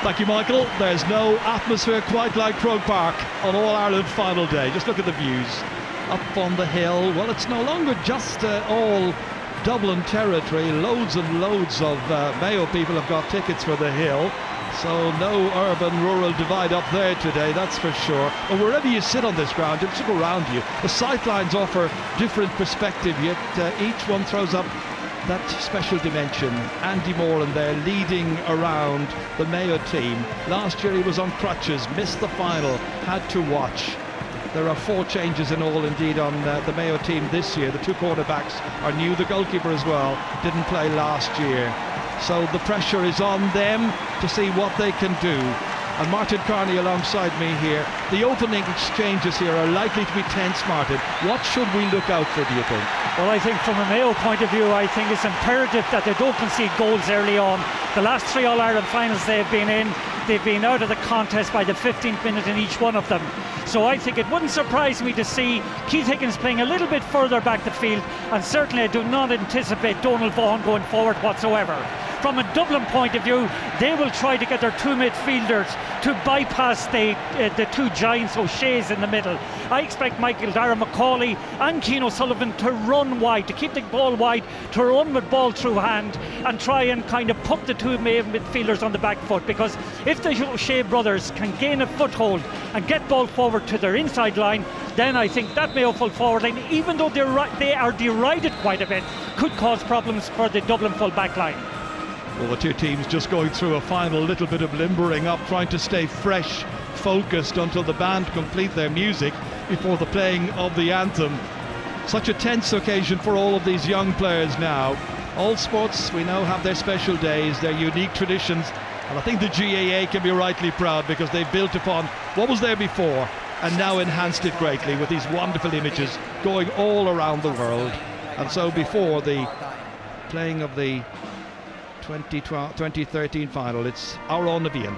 Thank you, Michael. There's no atmosphere quite like Croke Park on All-Ireland final day. Just look at the views up on the hill. Well, it's no longer just all Dublin territory. Loads and loads of Mayo people have got tickets for the hill. So no urban-rural divide up there today, that's for sure. And wherever you sit on this ground, just look around you. The sightlines offer different perspective, yet each one throws up that special dimension. Andy Moran there leading around the Mayo team. Last year he was on crutches, missed the final, had to watch. There are 4 changes in all indeed on the Mayo team this year. The 2 quarterbacks are new, the goalkeeper as well didn't play last year. So the pressure is on them to see what they can do. And Martin Carney alongside me here. The opening exchanges here are likely to be tense, Martin. What should we look out for, do you think? Well, I think from a Mayo point of view, I think it's imperative that they don't concede goals early on. The last 3 All-Ireland finals they've been in, they've been out of the contest by the 15th minute in each one of them. So I think it wouldn't surprise me to see Keith Higgins playing a little bit further back the field, and certainly I do not anticipate Donald Vaughan going forward whatsoever. From a Dublin point of view, they will try to get their 2 midfielders to bypass the 2 giants, O'Shea's in the middle. I expect Michael Dara McCauley and Cian O'Sullivan to run wide, to keep the ball wide, to run with ball through hand and try and kind of put the 2 midfielders on the back foot, because if the O'Shea brothers can gain a foothold and get ball forward to their inside line, then I think that Mayo full forward line, even though they are derided quite a bit, could cause problems for the Dublin full back line. Well, the 2 teams just going through a final little bit of limbering up, trying to stay fresh, focused until the band complete their music before the playing of the anthem. Such a tense occasion for all of these young players now. All sports, we know, have their special days, their unique traditions, and I think the GAA can be rightly proud because they've built upon what was there before and now enhanced it greatly with these wonderful images going all around the world. And so before the playing of the 2013 final, it's our own Navian.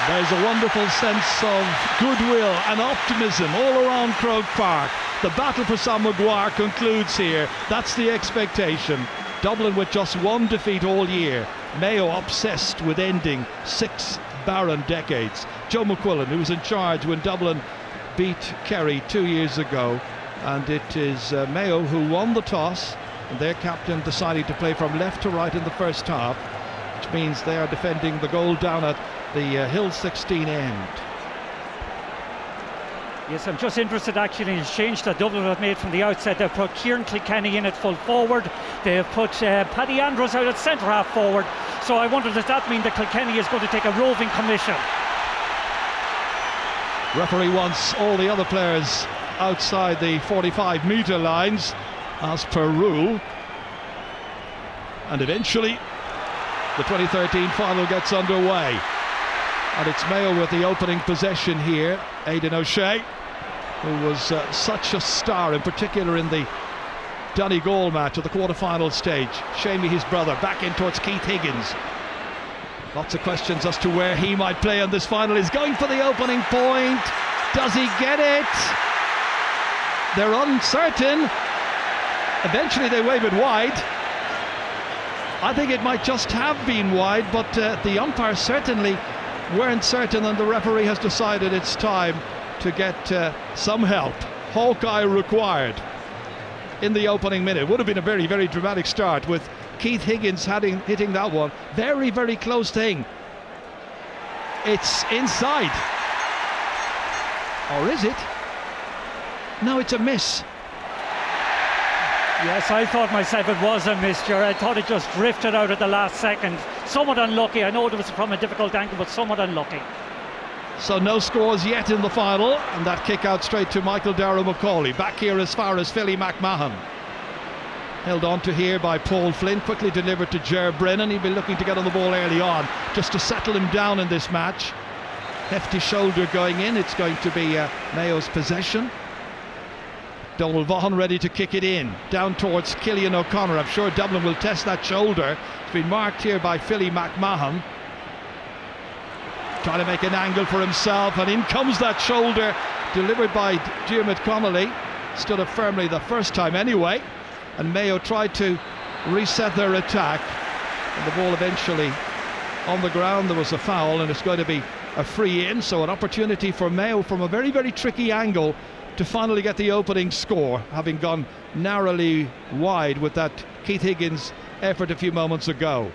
There's a wonderful sense of goodwill and optimism all around Croke Park. The battle for Sam Maguire concludes here. That's the expectation. Dublin with just 1 defeat all year. Mayo obsessed with ending 6 barren decades. Joe McQuillan, who was in charge when Dublin beat Kerry 2 years ago. And it is Mayo who won the toss, and their captain decided to play from left to right in the first half, which means they are defending the goal down at the Hill 16 end. Yes, I'm just interested actually in the change that Dublin have made from the outset. They've put Kieran Kilkenny in at full forward. They've put Paddy Andrews out at centre half forward. So I wonder, does that mean that Kilkenny is going to take a roving commission? Referee wants all the other players outside the 45-metre lines as per rule. And eventually the 2013 final gets underway. And it's Mayo with the opening possession here. Aidan O'Shea, who was such a star, in particular in the Donegal match at the quarter-final stage. Shamey, his brother, back in towards Keith Higgins. Lots of questions as to where he might play on this final. He's going for the opening point. Does he get it? They're uncertain. Eventually they wave it wide. I think it might just have been wide, but the umpires certainly weren't certain, and the referee has decided it's time to get some help. Hawkeye required in the opening minute. Would have been a very, very dramatic start with Keith Higgins hitting that one. Very, very close thing. It's inside. Or is it? No, it's a miss. Yes, I thought myself it was a mixture. I thought it just drifted out at the last second. Somewhat unlucky. I know it was from a difficult angle, but somewhat unlucky. So no scores yet in the final, and that kick out straight to Michael Darragh Macaulay. Back here as far as Philly McMahon. Held on to here by Paul Flynn, quickly delivered to Ger Brennan. He'll be looking to get on the ball early on, just to settle him down in this match. Hefty shoulder going in, it's going to be Mayo's possession. Donald Vaughan ready to kick it in, down towards Cillian O'Connor. I'm sure Dublin will test that shoulder. It's been marked here by Philly McMahon. Trying to make an angle for himself, and in comes that shoulder, delivered by Diarmuid Connolly. Stood up firmly the first time anyway, and Mayo tried to reset their attack, and the ball eventually on the ground. There was a foul, and it's going to be a free in, so an opportunity for Mayo from a very, very tricky angle to finally get the opening score, having gone narrowly wide with that Keith Higgins effort a few moments ago.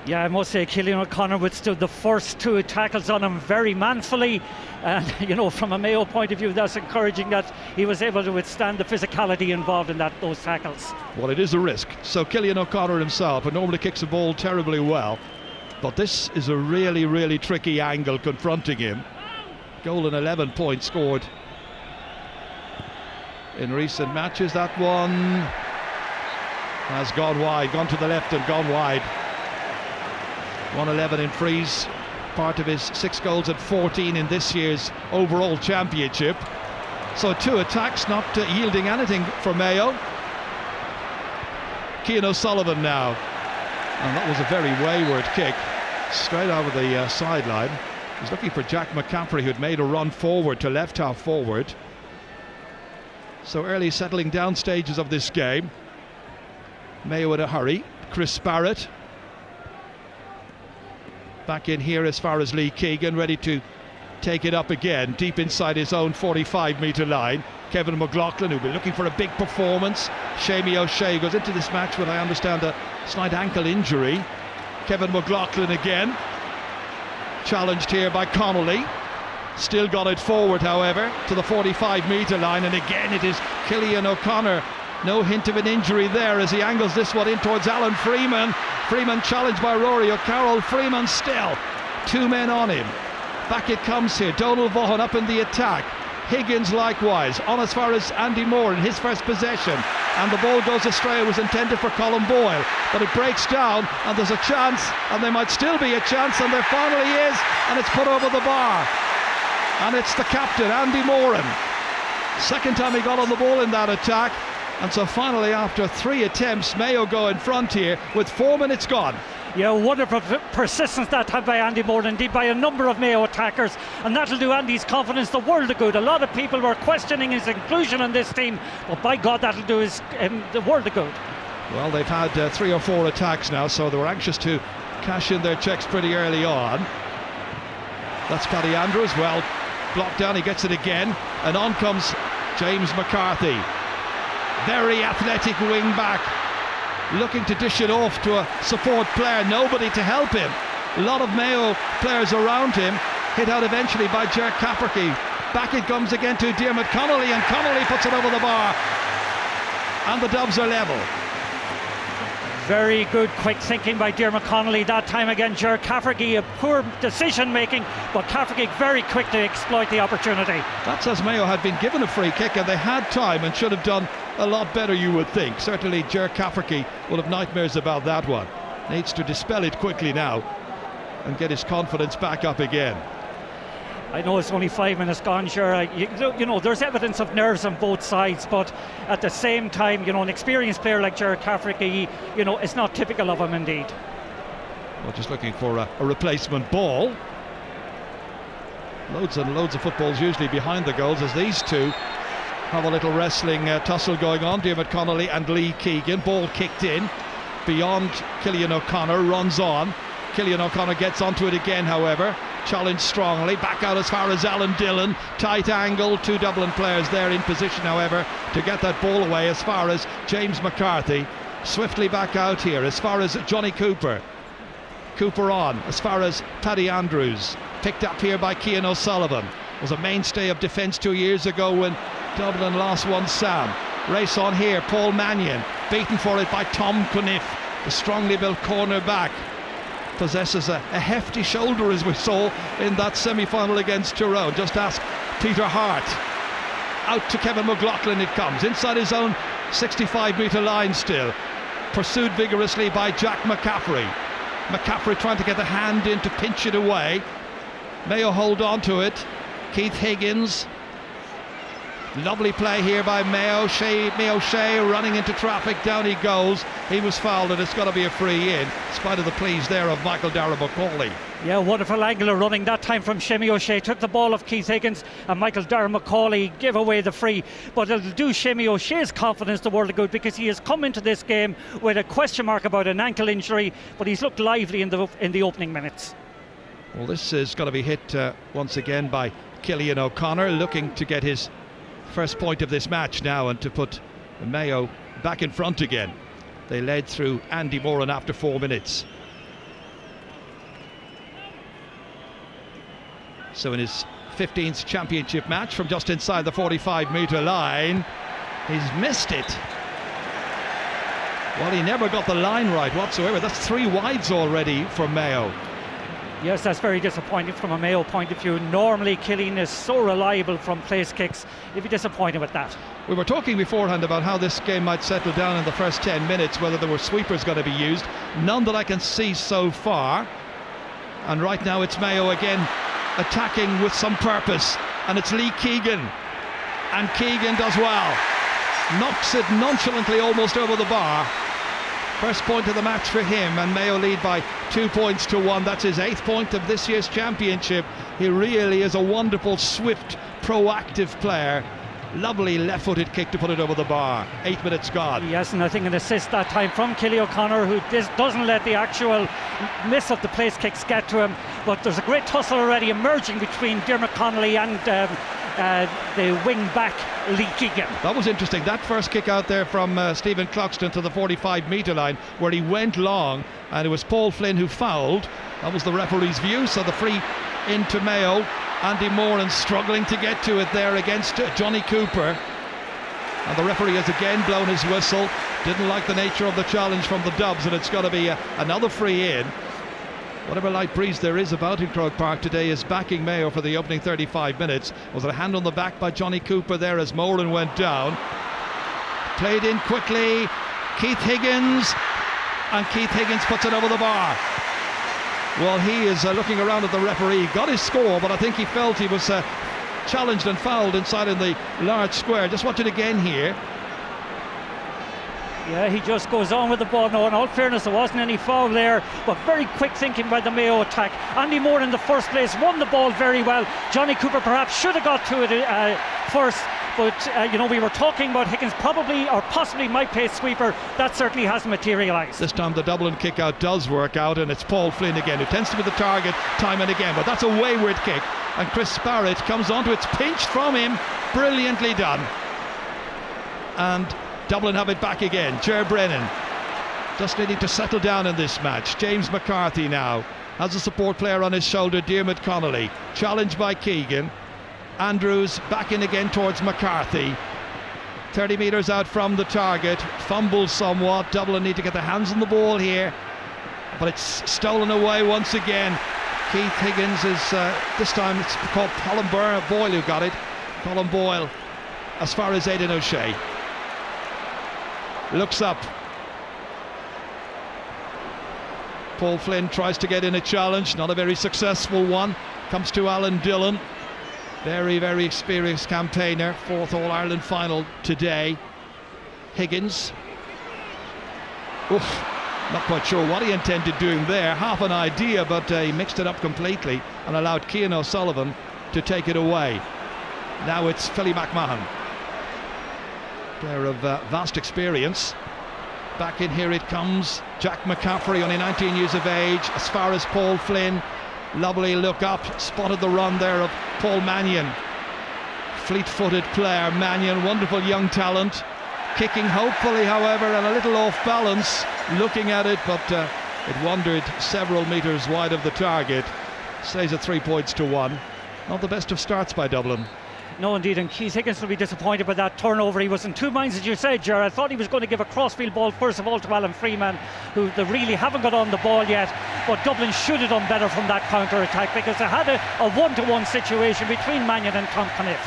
Yeah, I must say Cillian O'Connor withstood the first two tackles on him very manfully, and you know, from a Mayo point of view, that's encouraging that he was able to withstand the physicality involved in those tackles. Well, it is a risk. So Cillian O'Connor himself, who normally kicks the ball terribly well, but this is a really, really tricky angle confronting him. Goal and 11 points scored in recent matches. That one has gone wide, gone to the left and gone wide. 111 in frees, part of his 6 goals and 14 in this year's overall championship. So 2 attacks not yielding anything for Mayo. Cian O'Sullivan now, and that was a very wayward kick straight over the sideline. He's looking for Jack McCaffrey, who had made a run forward to left half forward. So early settling down stages of this game. Mayo in a hurry. Chris Barrett back in here as far as Lee Keegan, ready to take it up again deep inside his own 45-metre line. Kevin McLaughlin, who'll be looking for a big performance. Seamie O'Shea goes into this match with, I understand, a slight ankle injury. Kevin McLaughlin again, challenged here by Connolly. Still got it forward, however, to the 45-metre line, and again it is Cillian O'Connor. No hint of an injury there as he angles this one in towards Alan Freeman. Freeman challenged by Rory O'Carroll. Freeman still 2 men on him. Back it comes here. Donald Vaughan up in the attack. Higgins likewise on as far as Andy Moore in his first possession, and the ball goes astray. It was intended for Colin Boyle, but it breaks down, and there's a chance, and there might still be a chance, and there finally is, and it's put over the bar, and it's the captain, Andy Moran. Second time he got on the ball in that attack. And so finally, after 3 attempts, Mayo go in front here with 4 minutes gone. Yeah, wonderful persistence that had by Andy Moore, indeed by a number of Mayo attackers, and that'll do Andy's confidence the world of good. A lot of people were questioning his inclusion in this team, but by God, that'll do his the world of good. Well, they've had 3 or 4 attacks now, so they were anxious to cash in their checks pretty early on. That's Paddy Andrews, well blocked down, he gets it again, and on comes James McCarthy. Very athletic wing back, looking to dish it off to a support player, nobody to help him. A lot of Mayo players around him, hit out eventually by Ger Cafferty. Back it comes again to Diarmuid Connolly, and Connolly puts it over the bar, and the Dubs are level. Very good quick thinking by Diarmuid Connolly that time again. Ger Cafferty, a poor decision making, but Cafferty very quick to exploit the opportunity. That's as Mayo had been given a free kick, and they had time and should have done a lot better, you would think. Certainly Ger Cafferty will have nightmares about that one. Needs to dispel it quickly now and get his confidence back up again. I know it's only 5 minutes gone, sure. You know, there's evidence of nerves on both sides, but at the same time, you know, an experienced player like Ger Cafferty, you know, it's not typical of him indeed. Well, just looking for a replacement ball. Loads and loads of footballs usually behind the goals, as these two have a little wrestling tussle going on. Diarmuid Connolly and Lee Keegan. Ball kicked in beyond Cillian O'Connor, runs on. Cillian O'Connor gets onto it again, however. Challenged strongly, back out as far as Alan Dillon. Tight angle, 2 Dublin players there in position, however, to get that ball away as far as James McCarthy. Swiftly back out here as far as Johnny Cooper. Cooper on as far as Paddy Andrews. Picked up here by Cian O'Sullivan. Was a mainstay of defence 2 years ago when Dublin lost one Sam. Race on here, Paul Mannion, beaten for it by Tom Cuniff, the strongly built corner back. Possesses a hefty shoulder, as we saw in that semi-final against Tyrone. Just ask Peter Hart. Out to Kevin McLaughlin it comes, inside his own 65-metre line still. Pursued vigorously by Jack McCaffrey. McCaffrey trying to get the hand in to pinch it away. Mayo hold on to it. Keith Higgins. Lovely play here by Mayo Shea running into traffic, down he goes. He was fouled and it's got to be a free in spite of the pleas there of Michael Darragh-Macaulay. Yeah, wonderful angle of running that time from Shemmy O'Shea. Took the ball off Keith Higgins and Michael Darragh-Macaulay gave away the free. But it'll do Shemmy O'Shea's confidence the world of good, because he has come into this game with a question mark about an ankle injury, but he's looked lively in the opening minutes. Well, this is going to be hit once again by Cillian O'Connor, looking to get his first point of this match now and to put Mayo back in front again. They led through Andy Moran after 4 minutes. So in his 15th championship match from just inside the 45-metre line, he's missed it. Well, he never got the line right whatsoever. That's 3 wides already for Mayo. Yes, that's very disappointing from a Mayo point of view. Normally Cillian is so reliable from place kicks. He'd be disappointed with that. We were talking beforehand about how this game might settle down in the first 10 minutes, whether there were sweepers going to be used. None that I can see so far. And right now it's Mayo again attacking with some purpose, and it's Lee Keegan, and Keegan does well, knocks it nonchalantly almost over the bar. First point of the match for him, and Mayo lead by 2 points to 1. That's his 8th point of this year's championship. He really is a wonderful, swift, proactive player. Lovely left-footed kick to put it over the bar. 8 minutes gone. Yes, and I think an assist that time from Cillian O'Connor, who doesn't let the actual miss of the place kicks get to him. But there's a great tussle already emerging between Dermot Connolly and the wing back Lee Keegan. That was interesting. That first kick out there from Stephen Cluxton to the 45-metre line, where he went long, and it was Paul Flynn who fouled. That was the referee's view. So the free into Mayo. Andy Moran struggling to get to it there against Johnny Cooper, and the referee has again blown his whistle. Didn't like the nature of the challenge from the Dubs, and it's got to be another free in. Whatever light breeze there is about in Croke Park today is backing Mayo for the opening 35 minutes. Was it a hand on the back by Johnny Cooper there as Moran went down? Played in quickly, Keith Higgins, and Keith Higgins puts it over the bar. Well, he is looking around at the referee, got his score, but I think he felt he was challenged and fouled inside in the large square. Just watch it again here. Yeah, he just goes on with the ball. No, in all fairness, there wasn't any foul there, but very quick thinking by the Mayo attack. Andy Moore in the first place won the ball very well. Johnny Cooper perhaps should have got to it first, but we were talking about Higgins probably or possibly might play sweeper. That certainly hasn't materialised. This time the Dublin kick out does work out, and it's Paul Flynn again who tends to be the target time and again, but that's a wayward kick, and Chris Barrett comes onto it. It's pinched from him, brilliantly done, and Dublin have it back again. Ger Brennan just needing to settle down in this match. James McCarthy now has a support player on his shoulder, Dermot Connolly, challenged by Keegan. Andrews back in again towards McCarthy, 30 metres out from the target, fumbles somewhat. Dublin need to get their hands on the ball here, but it's stolen away once again. Keith Higgins is this time it's called Colin Boyle who got it. Colin Boyle as far as Aidan O'Shea. Looks up. Paul Flynn tries to get in a challenge, not a very successful one. Comes to Alan Dillon, very, very experienced campaigner, 4th All-Ireland final today. Higgins. Oof, not quite sure what he intended doing there. Half an idea, but he mixed it up completely and allowed Cian O'Sullivan to take it away. Now it's Philly McMahon, player of vast experience. Back in here it comes. Jack McCaffrey, only 19 years of age, as far as Paul Flynn. Lovely look up, spotted the run there of Paul Mannion. Fleet-footed player, Mannion, wonderful young talent. Kicking hopefully, however, and a little off balance, looking at it, but it wandered several metres wide of the target. Stays at 3 points to 1. Not the best of starts by Dublin. No, indeed, and Keith Higgins will be disappointed by that turnover. He was in two minds, as you said, Ger. I thought he was going to give a crossfield ball, first of all, to Alan Freeman, who they really haven't got on the ball yet. But Dublin should have done better from that counter-attack, because they had a one-to-one situation between Mannion and Tom Caniff.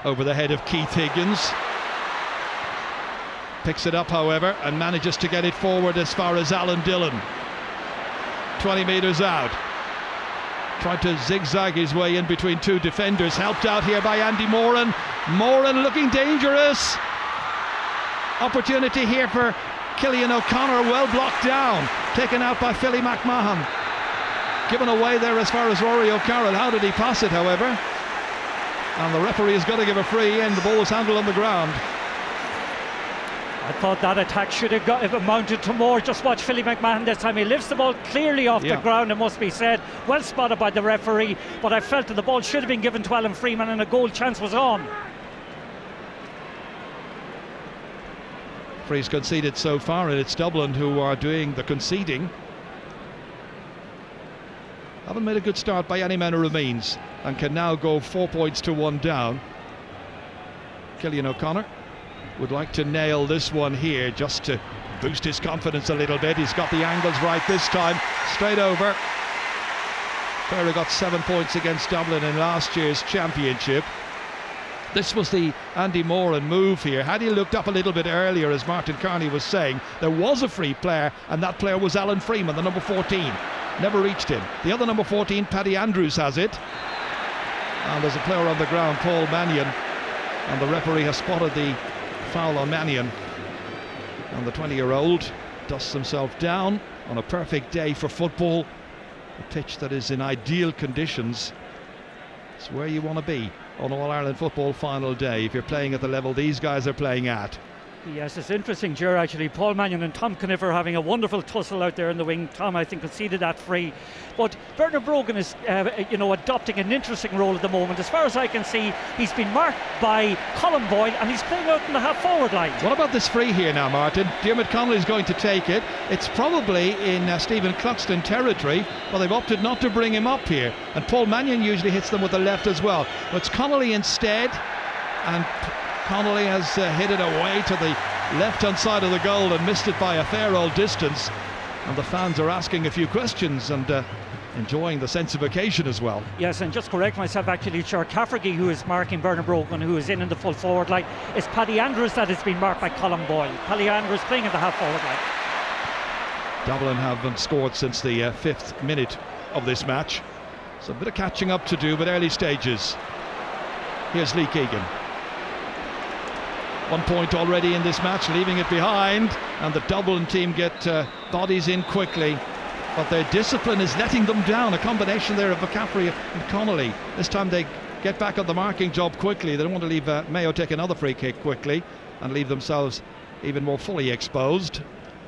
Over the head of Keith Higgins. Picks it up, however, and manages to get it forward as far as Alan Dillon. 20 metres out. Tried to zigzag his way in between two defenders. Helped out here by Andy Moran. Moran looking dangerous. Opportunity here for Cillian O'Connor. Well blocked down. Taken out by Philly McMahon. Given away there as far as Rory O'Carroll. How did he pass it, however? And the referee has got to give a free in. The ball was handled on the ground. I thought that attack should have amounted to more. Just watch Philly McMahon this time. He lifts the ball clearly off the ground, it must be said. Well spotted by the referee, but I felt that the ball should have been given to Alan Freeman and a goal chance was on. Free's conceded so far, and it's Dublin who are doing the conceding. Haven't made a good start by any man who remains, and can now go 4 points to 1 down. Cillian O'Connor would like to nail this one here just to boost his confidence a little bit. He's got the angles right this time. Straight over. Kerry got 7 points against Dublin in last year's championship. This was the Andy Moran move here. Had he looked up a little bit earlier, as Martin Carney was saying, there was a free player, and that player was Alan Freeman, the number 14. Never reached him. The other number 14, Paddy Andrews, has it. And there's a player on the ground, Paul Mannion, and the referee has spotted the foul on Mannion, and the 20-year-old dusts himself down on a perfect day for football. A pitch that is in ideal conditions. It's where you want to be on All-Ireland football final day if you're playing at the level these guys are playing at. Yes, it's interesting, Ger, actually. Paul Mannion and Tom Caniff are having a wonderful tussle out there in the wing. Tom, I think, conceded that free. But Bernard Brogan is, adopting an interesting role at the moment. As far as I can see, he's been marked by Colin Boyle, and he's playing out in the half-forward line. What about this free here now, Martin? Diarmuid Connolly's going to take it. It's probably in Stephen Cluxton territory, but they've opted not to bring him up here. And Paul Mannion usually hits them with the left as well. But it's Connolly instead, and Connolly has hit it away to the left-hand side of the goal and missed it by a fair old distance. And the fans are asking a few questions and enjoying the sense of occasion as well. Yes, and just correct myself, actually, Cher Cafferty, who is marking Bernard Brogan, who is in the full forward line. It's Paddy Andrews that has been marked by Colin Boyle. Paddy Andrews playing in the half-forward line. Dublin haven't scored since the 5th minute of this match. So a bit of catching up to do, but early stages. Here's Lee Keegan. 1 point already in this match, leaving it behind, and the Dublin team get bodies in quickly, but their discipline is letting them down. A combination there of McCaffrey and Connolly. This time they get back on the marking job quickly. They don't want to leave Mayo take another free kick quickly and leave themselves even more fully exposed.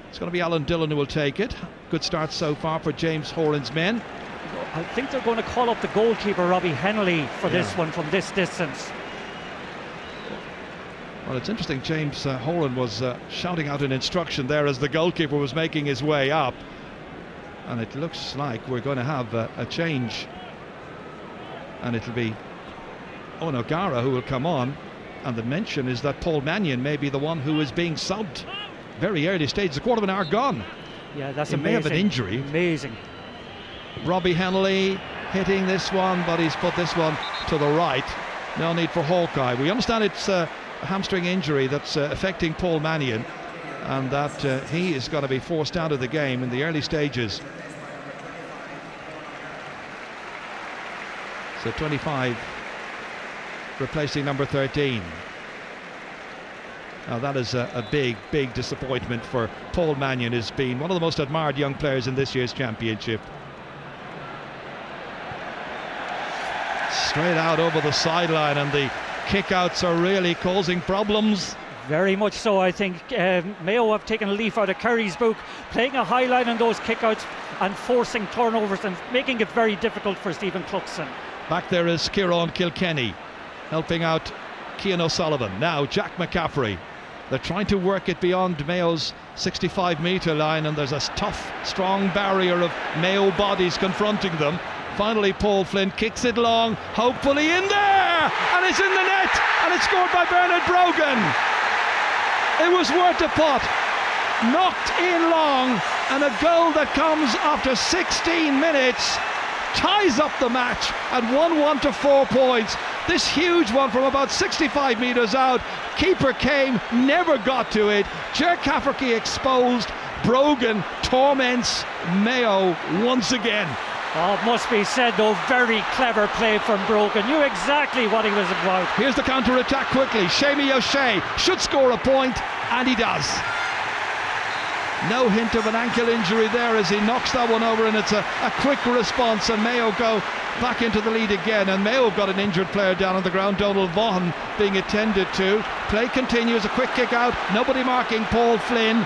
It's going to be Alan Dillon who will take it. Good start so far for James Horan's men. I think they're going to call up the goalkeeper Robbie Hennelly for this one from this distance. Well, it's interesting, James Horan was shouting out an instruction there as the goalkeeper was making his way up, and it looks like we're going to have a change, and it'll be Owen O'Gara who will come on, and the mention is that Paul Mannion may be the one who is being subbed. Very early stage, a quarter of an hour gone. Yeah, that's he amazing. May have an injury. Amazing. Robbie Hennelly hitting this one, but he's put this one to the right. No need for Hawkeye. We understand it's a hamstring injury that's affecting Paul Mannion, and that he is going to be forced out of the game in the early stages. So 25 replacing number 13. Now that is a big disappointment for Paul Mannion, who's been one of the most admired young players in this year's championship. Straight out over the sideline, and the kickouts are really causing problems. Very much so. I think Mayo have taken a leaf out of Kerry's book, playing a high line on those kickouts and forcing turnovers and making it very difficult for Stephen Cluxton. Back there is Kieran Kilkenny helping out Cian O'Sullivan. Now Jack McCaffrey. They're trying to work it beyond Mayo's 65-metre line, and there's a tough, strong barrier of Mayo bodies confronting them. Finally Paul Flynn kicks it long, hopefully in there, and it's in the net, and it's scored by Bernard Brogan. It was worth a pot, knocked in long, and a goal that comes after 16 minutes ties up the match at 1-1 to 4 points. This huge one from about 65 metres out. Keeper came, never got to it. Ger Cafferty exposed. Brogan torments Mayo once again. Oh, it must be said though, very clever play from Brogan. Knew exactly what he was about. Here's the counter-attack quickly. Seamie O'Shea should score a point, and he does. No hint of an ankle injury there as he knocks that one over, and it's a quick response, and Mayo go back into the lead again. And Mayo got an injured player down on the ground, Donald Vaughan, being attended to. Play continues, a quick kick out, nobody marking Paul Flynn.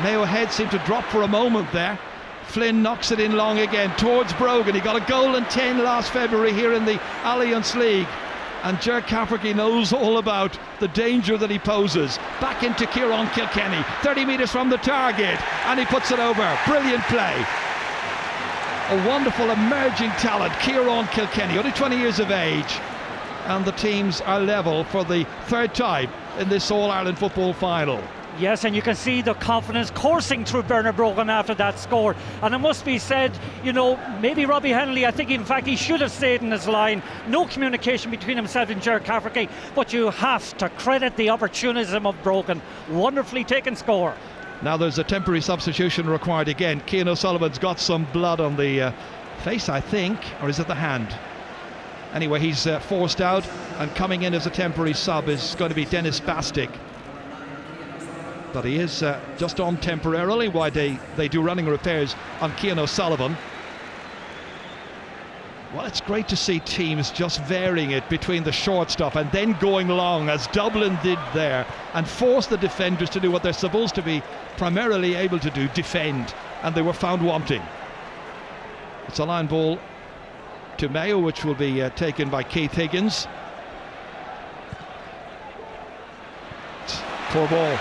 Mayo head seemed to drop for a moment there. Flynn knocks it in long again towards Brogan. He got a goal in 10 last February here in the Alliance League, and Ger Cafferty knows all about the danger that he poses. Back into Kieran Kilkenny, 30 metres from the target, and he puts it over. Brilliant play. A wonderful emerging talent, Kieran Kilkenny, only 20 years of age, and the teams are level for the third time in this All-Ireland football final. Yes, and you can see the confidence coursing through Bernard Brogan after that score. And it must be said, you know, maybe Robbie Henley, I think in fact he should have stayed in his line. No communication between himself and Ger Cafferty, but you have to credit the opportunism of Brogan. Wonderfully taken score. Now there's a temporary substitution required again. Cian O'Sullivan's got some blood on the face, I think, or is it the hand? Anyway, he's forced out, and coming in as a temporary sub is going to be Dennis Bastick. But he is just on temporarily while they do running repairs on Cian O'Sullivan. Well, it's great to see teams just varying it between the short stuff and then going long, as Dublin did there, and force the defenders to do what they're supposed to be primarily able to do, defend, and they were found wanting. It's a line ball to Mayo, which will be taken by Keith Higgins. Poor ball.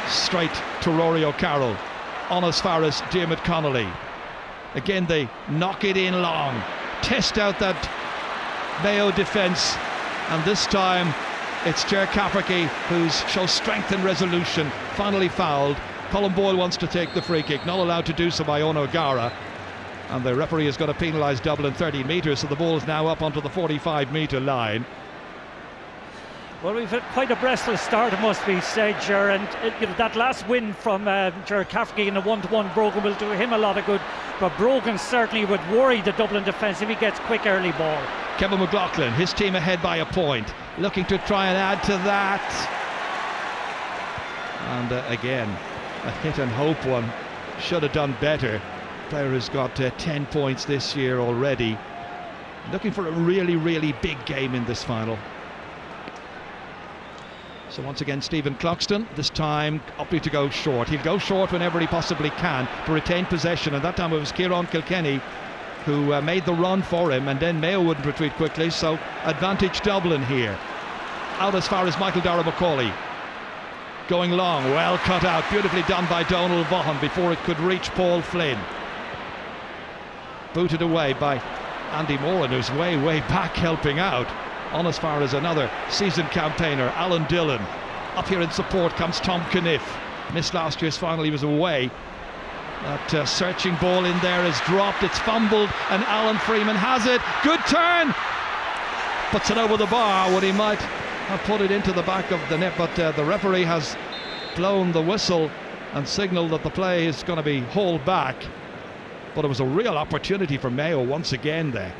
Straight to Rory O'Carroll, on as far as Diarmuid Connolly. Again they knock it in long, test out that Mayo defence, and this time it's Ger Cafferty who shows strength and resolution. Finally fouled. Colin Boyle wants to take the free kick, not allowed to do so by Eoin O'Gara, and the referee is going to penalise Dublin 30 metres, so the ball is now up onto the 45-metre line. Well, we've had quite a breathless start, it must be said, Ger, and you know, that last win from Ger Cafferty in a 1-to-1 Brogan will do him a lot of good, but Brogan certainly would worry the Dublin defence if he gets quick early ball. Kevin McLaughlin, his team ahead by a point, looking to try and add to that, and again a hit and hope one. Should have done better. Player who's got 10 points this year already, looking for a really big game in this final. So once again Stephen Cluxton, this time opting to go short. He'll go short whenever he possibly can to retain possession, and that time it was Kieran Kilkenny who made the run for him, and then Mayo wouldn't retreat quickly, so advantage Dublin here. Out as far as Michael Dara McCauley. Going long, well cut out, beautifully done by Donald Vaughan before it could reach Paul Flynn. Booted away by Andy Moran, who's way back helping out. On as far as another seasoned campaigner, Alan Dillon. Up here in support comes Tom Caniff. Missed last year's final, he was away. That searching ball in there is dropped, it's fumbled, and Alan Freeman has it. Good turn! Puts it over the bar when he might have put it into the back of the net, but the referee has blown the whistle and signalled that the play is going to be hauled back. But it was a real opportunity for Mayo once again there.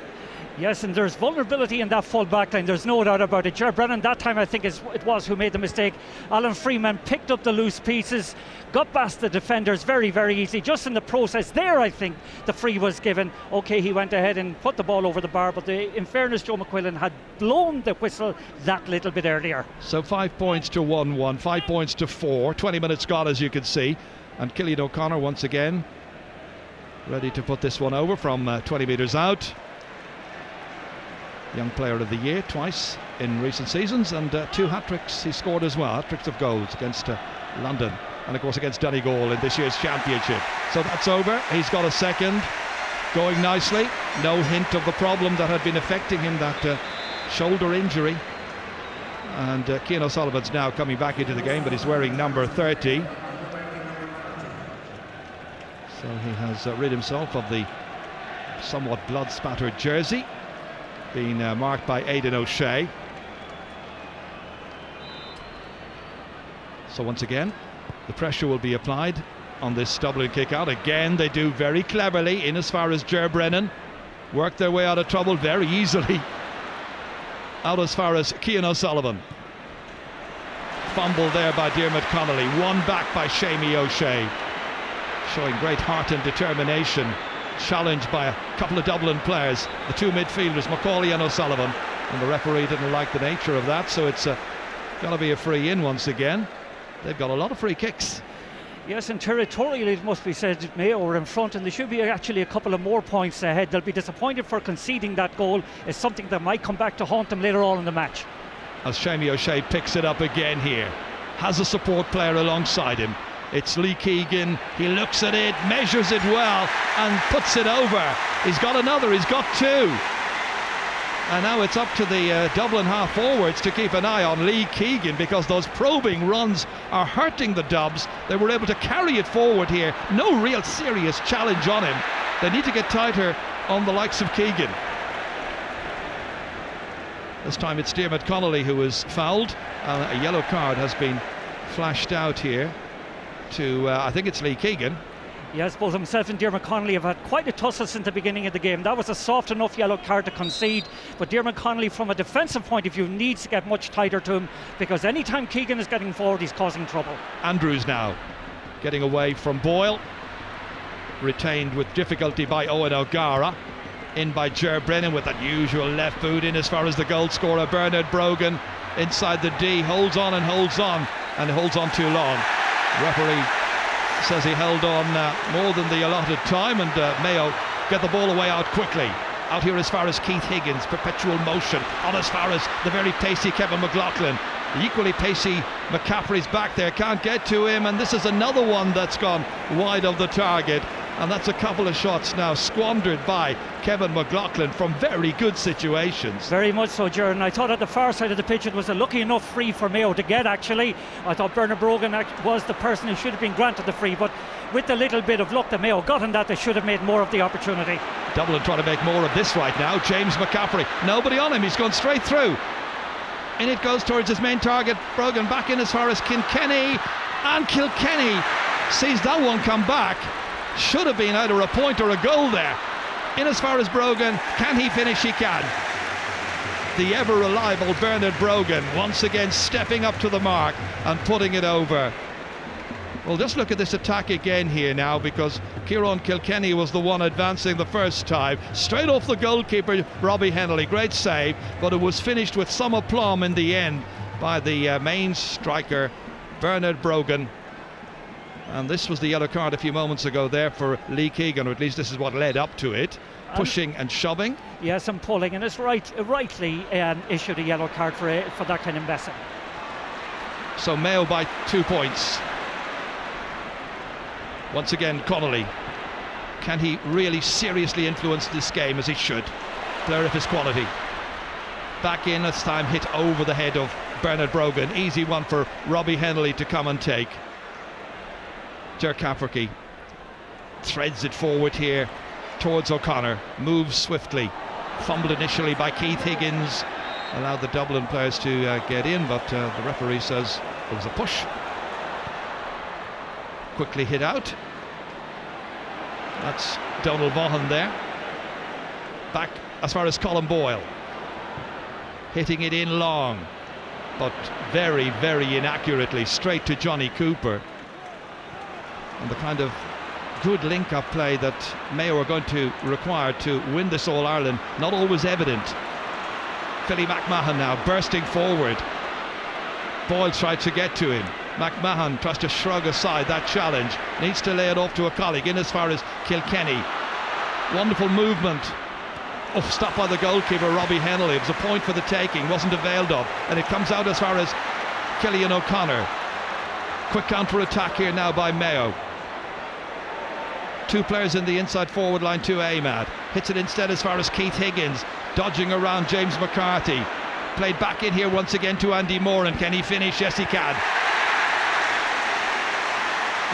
Yes, and there's vulnerability in that full back line, there's no doubt about it. Ger Brennan, that time I think it was who made the mistake. Alan Freeman picked up the loose pieces, got past the defenders very easily. Just in the process there, I think the free was given. Okay, he went ahead and put the ball over the bar, but in fairness, Joe McQuillan had blown the whistle that little bit earlier. So 5 points to 1-1, 5 points to 4, 20 minutes gone as you can see, and Cillian O'Connor once again ready to put this one over from 20 metres out. Young Player of the Year twice in recent seasons, and 2 hat-tricks he scored as well, hat-tricks of goals against London and of course against Donegal in this year's championship. So that's over, he's got a second, going nicely. no hint of the problem that had been affecting him, that shoulder injury. And Cian O'Sullivan's now coming back into the game, but he's wearing number 30. So he has rid himself of the somewhat blood-spattered jersey, being marked by Aidan O'Shea. So once again, the pressure will be applied on this Dublin kick-out. Again, they do very cleverly in as far as Ger Brennan. Work their way out of trouble very easily. Out as far as Cian O'Sullivan. Fumble there by Diarmuid Connolly. Won back by Seamie O'Shea. Showing great heart and determination. Challenged by a couple of Dublin players. The two midfielders, Macaulay and O'Sullivan. And the referee didn't like the nature of that, so it's got to be a free in once again. They've got a lot of free kicks. Yes, and territorially it must be said Mayo are in front, and they should be actually a couple of more points ahead. They'll be disappointed for conceding that goal. It's something that might come back to haunt them later on in the match. As Seamie O'Shea picks it up again here, has a support player alongside him. It's Lee Keegan. He looks at it, measures it well and puts it over. He's got another, he's got two. And now it's up to the Dublin half forwards to keep an eye on Lee Keegan, because those probing runs are hurting the Dubs. They were able to carry it forward here. No real serious challenge on him. They need to get tighter on the likes of Keegan. This time it's Diarmuid Connolly who is fouled. A yellow card has been flashed out here to, I think it's Lee Keegan. Yes, both himself and Diarmuid Connolly have had quite a tussle since the beginning of the game. That was a soft enough yellow card to concede, but Diarmuid Connolly, from a defensive point of view, needs to get much tighter to him, because anytime Keegan is getting forward, he's causing trouble. Andrews now getting away from Boyle, retained with difficulty by Owen O'Gara. In by Ger Brennan with that usual left boot in as far as the goal scorer Bernard Brogan inside the D, holds on and holds on, and holds on too long. Referee says he held on more than the allotted time, and Mayo get the ball away out quickly. Out here as far as Keith Higgins, perpetual motion, on as far as the very pacey Kevin McLaughlin. The equally pacey McCaffrey's back there, can't get to him, and this is another one that's gone wide of the target. And that's a couple of shots now squandered by Kevin McLaughlin from very good situations. Very much so, Jordan. I thought at the far side of the pitch it was a lucky enough free for Mayo to get, actually. I thought Bernard Brogan was the person who should have been granted the free, but with the little bit of luck that Mayo got in that, they should have made more of the opportunity. Dublin trying to make more of this right now. James McCaffrey, nobody on him, he's gone straight through. In it goes towards his main target. Brogan back in as far as Kilkenny, and Kilkenny sees that one come back. Should have been either a point or a goal there. In as far as Brogan, can he finish? He can. The ever reliable Bernard Brogan once again stepping up to the mark and putting it over. Well, just look at this attack again here now, because Kieran Kilkenny was the one advancing the first time. Straight off the goalkeeper, Robbie Hennelly. Great save, but it was finished with some aplomb in the end by the main striker, Bernard Brogan. And this was the yellow card a few moments ago there for Lee Keegan, or at least this is what led up to it. Pushing and shoving. Yes, and pulling, and it's rightly issued a yellow card for that kind of messing. So Mayo by 2 points. Once again, Connolly. Can he really seriously influence this game as he should? Player of his quality. Back in, this time hit over the head of Bernard Brogan. Easy one for Robbie Hennelly to come and take. Ger Cafferty threads it forward here towards O'Connor, moves swiftly, fumbled initially by Keith Higgins, allowed the Dublin players to get in, but the referee says it was a push. Quickly hit out. That's Donald Vaughan there. Back as far as Colin Boyle, hitting it in long, but very, very inaccurately, straight to Johnny Cooper. And the kind of good link-up play that Mayo are going to require to win this All-Ireland, not always evident. Philly McMahon now bursting forward. Boyle tried to get to him. McMahon tries to shrug aside that challenge, needs to lay it off to a colleague in as far as Kilkenny. Wonderful movement. Oh, stopped by the goalkeeper Robbie Hennelly. It was a point for the taking, wasn't availed of, and it comes out as far as Killian O'Connor. Quick counter-attack here now by Mayo. Two players in the inside forward line to Ahmad. Hits it instead as far as Keith Higgins, dodging around James McCarthy. Played back in here once again to Andy Moran. Can he finish? Yes, he can.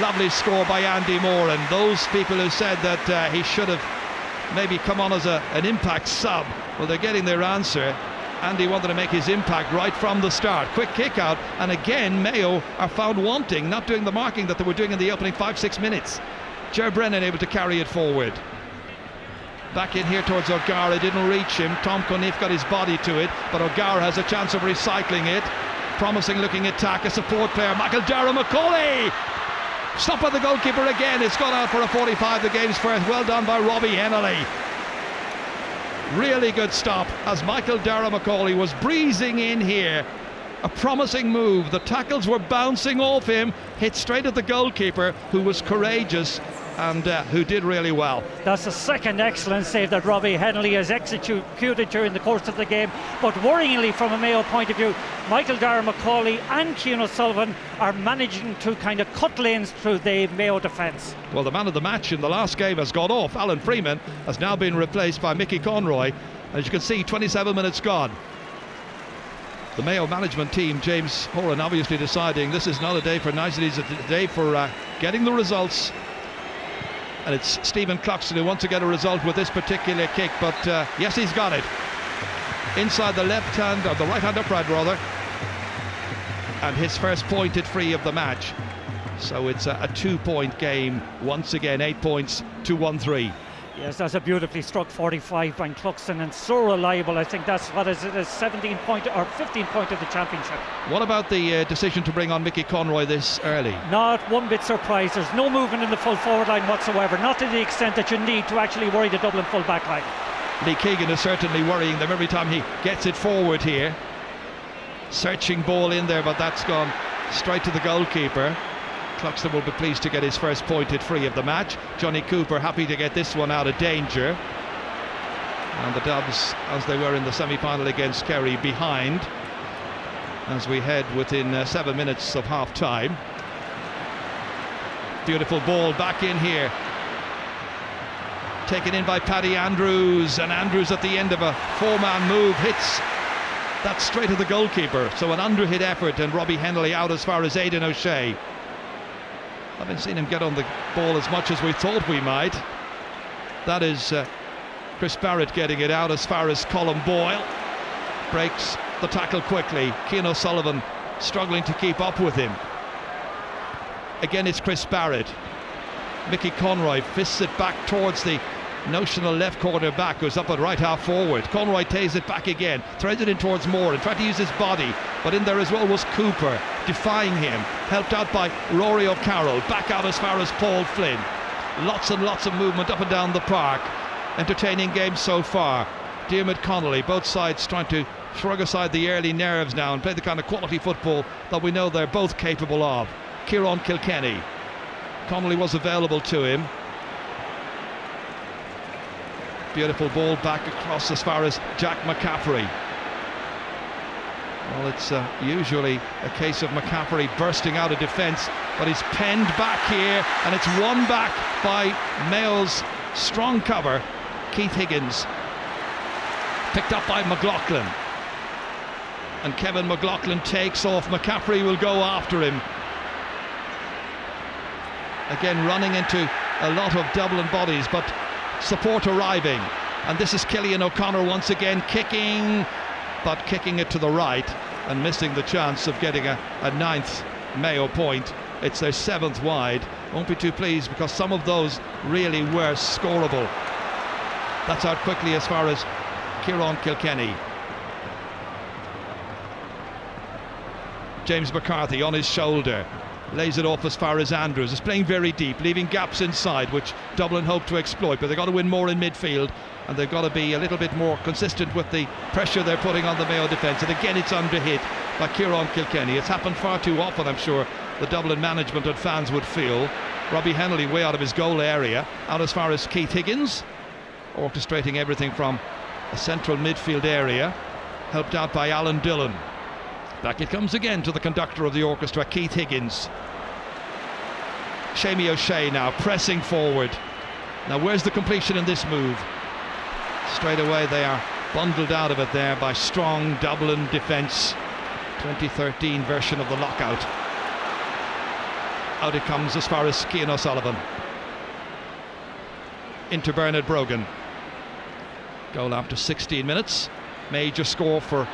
Lovely score by Andy Moran. Those people who said that he should have maybe come on as an impact sub, well, they're getting their answer. Andy wanted to make his impact right from the start. Quick kick out, and again Mayo are found wanting, not doing the marking that they were doing in the opening 5-6 minutes. Ger Brennan able to carry it forward. Back in here towards O'Gara, didn't reach him. Tom Conniff got his body to it, but O'Gara has a chance of recycling it. Promising looking attack, a support player, Michael Macaulay. Stop by the goalkeeper again. It's gone out for a 45, the game's first. Well done by Robbie Hennelly. Really good stop as Michael Macaulay was breezing in here. A promising move. The tackles were bouncing off him, hit straight at the goalkeeper, who was courageous and who did really well. That's the second excellent save that Robbie Hennelly has executed during the course of the game. But worryingly, from a Mayo point of view, Michael Macaulay and Cian O'Sullivan are managing to kind of cut lanes through the Mayo defence. Well, the man of the match in the last game has gone off. Alan Freeman has now been replaced by Mickey Conroy. As you can see, 27 minutes gone. The Mayo management team, James Horan, obviously deciding this is not a day for niceties, it's a day for getting the results. And it's Stephen Cluxton who wants to get a result with this particular kick, but yes, he's got it. Inside the left hand, or the right hand upright rather, and his first pointed free of the match. So it's a 2-point game once again, 8 points to 1-3. Yes, that's a beautifully struck 45 by Cluxton, and so reliable. I think that's what is it, a 17-point or 15-point of the championship. What about the decision to bring on Mickey Conroy this early? Not one bit surprised. There's no movement in the full forward line whatsoever, not to the extent that you need to actually worry the Dublin full back line. Lee Keegan is certainly worrying them every time he gets it forward here. Searching ball in there, but that's gone straight to the goalkeeper. Cluxton will be pleased to get his first pointed free of the match. Johnny Cooper happy to get this one out of danger. And the Dubs, as they were in the semi-final against Kerry, behind as we head within 7 minutes of half-time. Beautiful ball back in here. Taken in by Paddy Andrews, and Andrews at the end of a four-man move hits that straight at the goalkeeper. So an under-hit effort, and Robbie Hennelly out as far as Aidan O'Shea. Haven't seen him get on the ball as much as we thought we might. That is Chris Barrett getting it out as far as Colin Boyle. Breaks the tackle quickly. Cian O'Sullivan struggling to keep up with him. Again, it's Chris Barrett. Mickey Conroy fists it back towards the notional left corner back, who's up at right half forward. Conroy takes it back again, threads it in towards Moore and tried to use his body, but in there as well was Cooper, defying him, helped out by Rory O'Carroll, back out as far as Paul Flynn. Lots and lots of movement up and down the park. Entertaining game so far. Diarmuid Connolly, both sides trying to shrug aside the early nerves now and play the kind of quality football that we know they're both capable of. Kieran Kilkenny. Connolly was available to him. Beautiful ball back across as far as Jack McCaffrey. Well, it's usually a case of McCaffrey bursting out of defence, but he's penned back here, and it's won back by Mayo's strong cover, Keith Higgins. Picked up by McLaughlin. And Kevin McLaughlin takes off. McCaffrey will go after him. Again, running into a lot of Dublin bodies, but support arriving, and this is Killian O'Connor once again kicking, but kicking it to the right and missing the chance of getting a ninth Mayo point. It's their seventh wide. Won't be too pleased because some of those really were scoreable. That's out quickly as far as Kieran Kilkenny. James McCarthy on his shoulder, lays it off as far as Andrews. Is playing very deep, leaving gaps inside, which Dublin hope to exploit, but they've got to win more in midfield, and they've got to be a little bit more consistent with the pressure they're putting on the Mayo defence. And again, it's under hit by Kieran Kilkenny. It's happened far too often, I'm sure the Dublin management and fans would feel. Robbie Hennelly way out of his goal area, out as far as Keith Higgins, orchestrating everything from a central midfield area, helped out by Alan Dillon. Back it comes again to the conductor of the orchestra, Keith Higgins. Shamie O'Shea now pressing forward. Now where's the completion in this move? Straight away they are bundled out of it there by strong Dublin defence. 2013 version of the lockout. Out it comes as far as Cian O'Sullivan. Into Bernard Brogan. Goal after 16 minutes. Major score for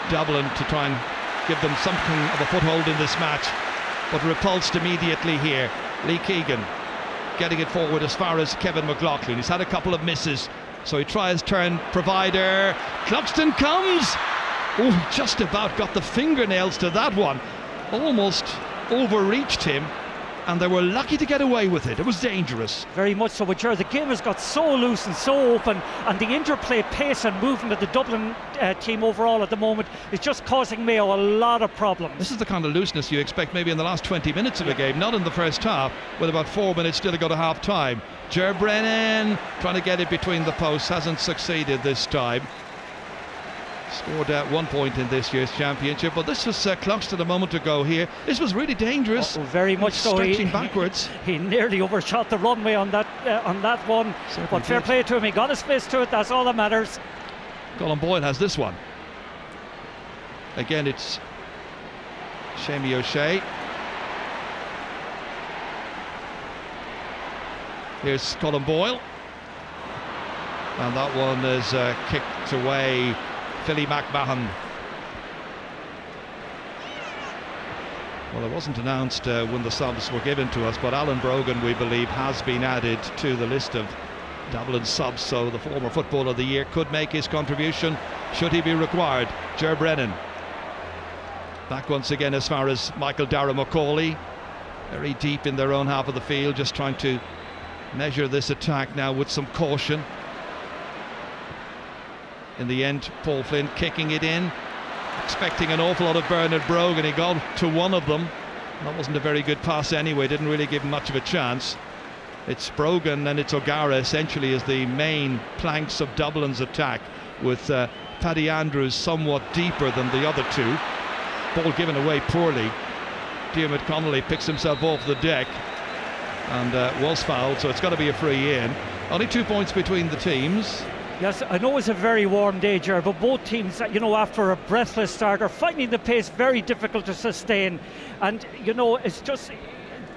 Dublin to try and give them something of a foothold in this match, but repulsed immediately here. Lee Keegan getting it forward as far as Kevin McLaughlin. He's had a couple of misses, so he tries turn provider. Cluxton comes. Oh, he just about got the fingernails to that one. Almost overreached him, and they were lucky to get away with it. It was dangerous. Very much so, but the game has got so loose and so open, and the interplay, pace and movement of the Dublin team overall at the moment is just causing Mayo a lot of problems. This is the kind of looseness you expect maybe in the last 20 minutes of a game, not in the first half, with about 4 minutes still to go to half time. Ger Brennan trying to get it between the posts, hasn't succeeded this time. Scored 1 point in this year's championship, but this was Cluxton a moment ago here. This was really dangerous. Oh, very much so. Stretching backwards. He nearly overshot the runway on that one. Certainly but fair did. play to him. He got his fist to it. That's all that matters. Colin Boyle has this one. Again, it's Shamey O'Shea. Here's Colin Boyle. And that one is kicked away. Philly McMahon. Well, it wasn't announced when the subs were given to us, but Alan Brogan, we believe, has been added to the list of Dublin subs, so the former Footballer of the Year could make his contribution should he be required. Ger Brennan back once again as far as Michael Dara McCauley, very deep in their own half of the field, just trying to measure this attack now with some caution. In the end, Paul Flynn kicking it in, expecting an awful lot of Bernard Brogan. He got to one of them. That wasn't a very good pass anyway, didn't really give him much of a chance. It's Brogan and it's O'Gara essentially as the main planks of Dublin's attack, with Paddy Andrews somewhat deeper than the other two. Ball given away poorly. Diarmuid Connolly picks himself off the deck and was fouled, so it's got to be a free in. Only 2 points between the teams. Yes, I know it's a very warm day, Ger, but both teams, after a breathless start, are finding the pace very difficult to sustain. And, it's just...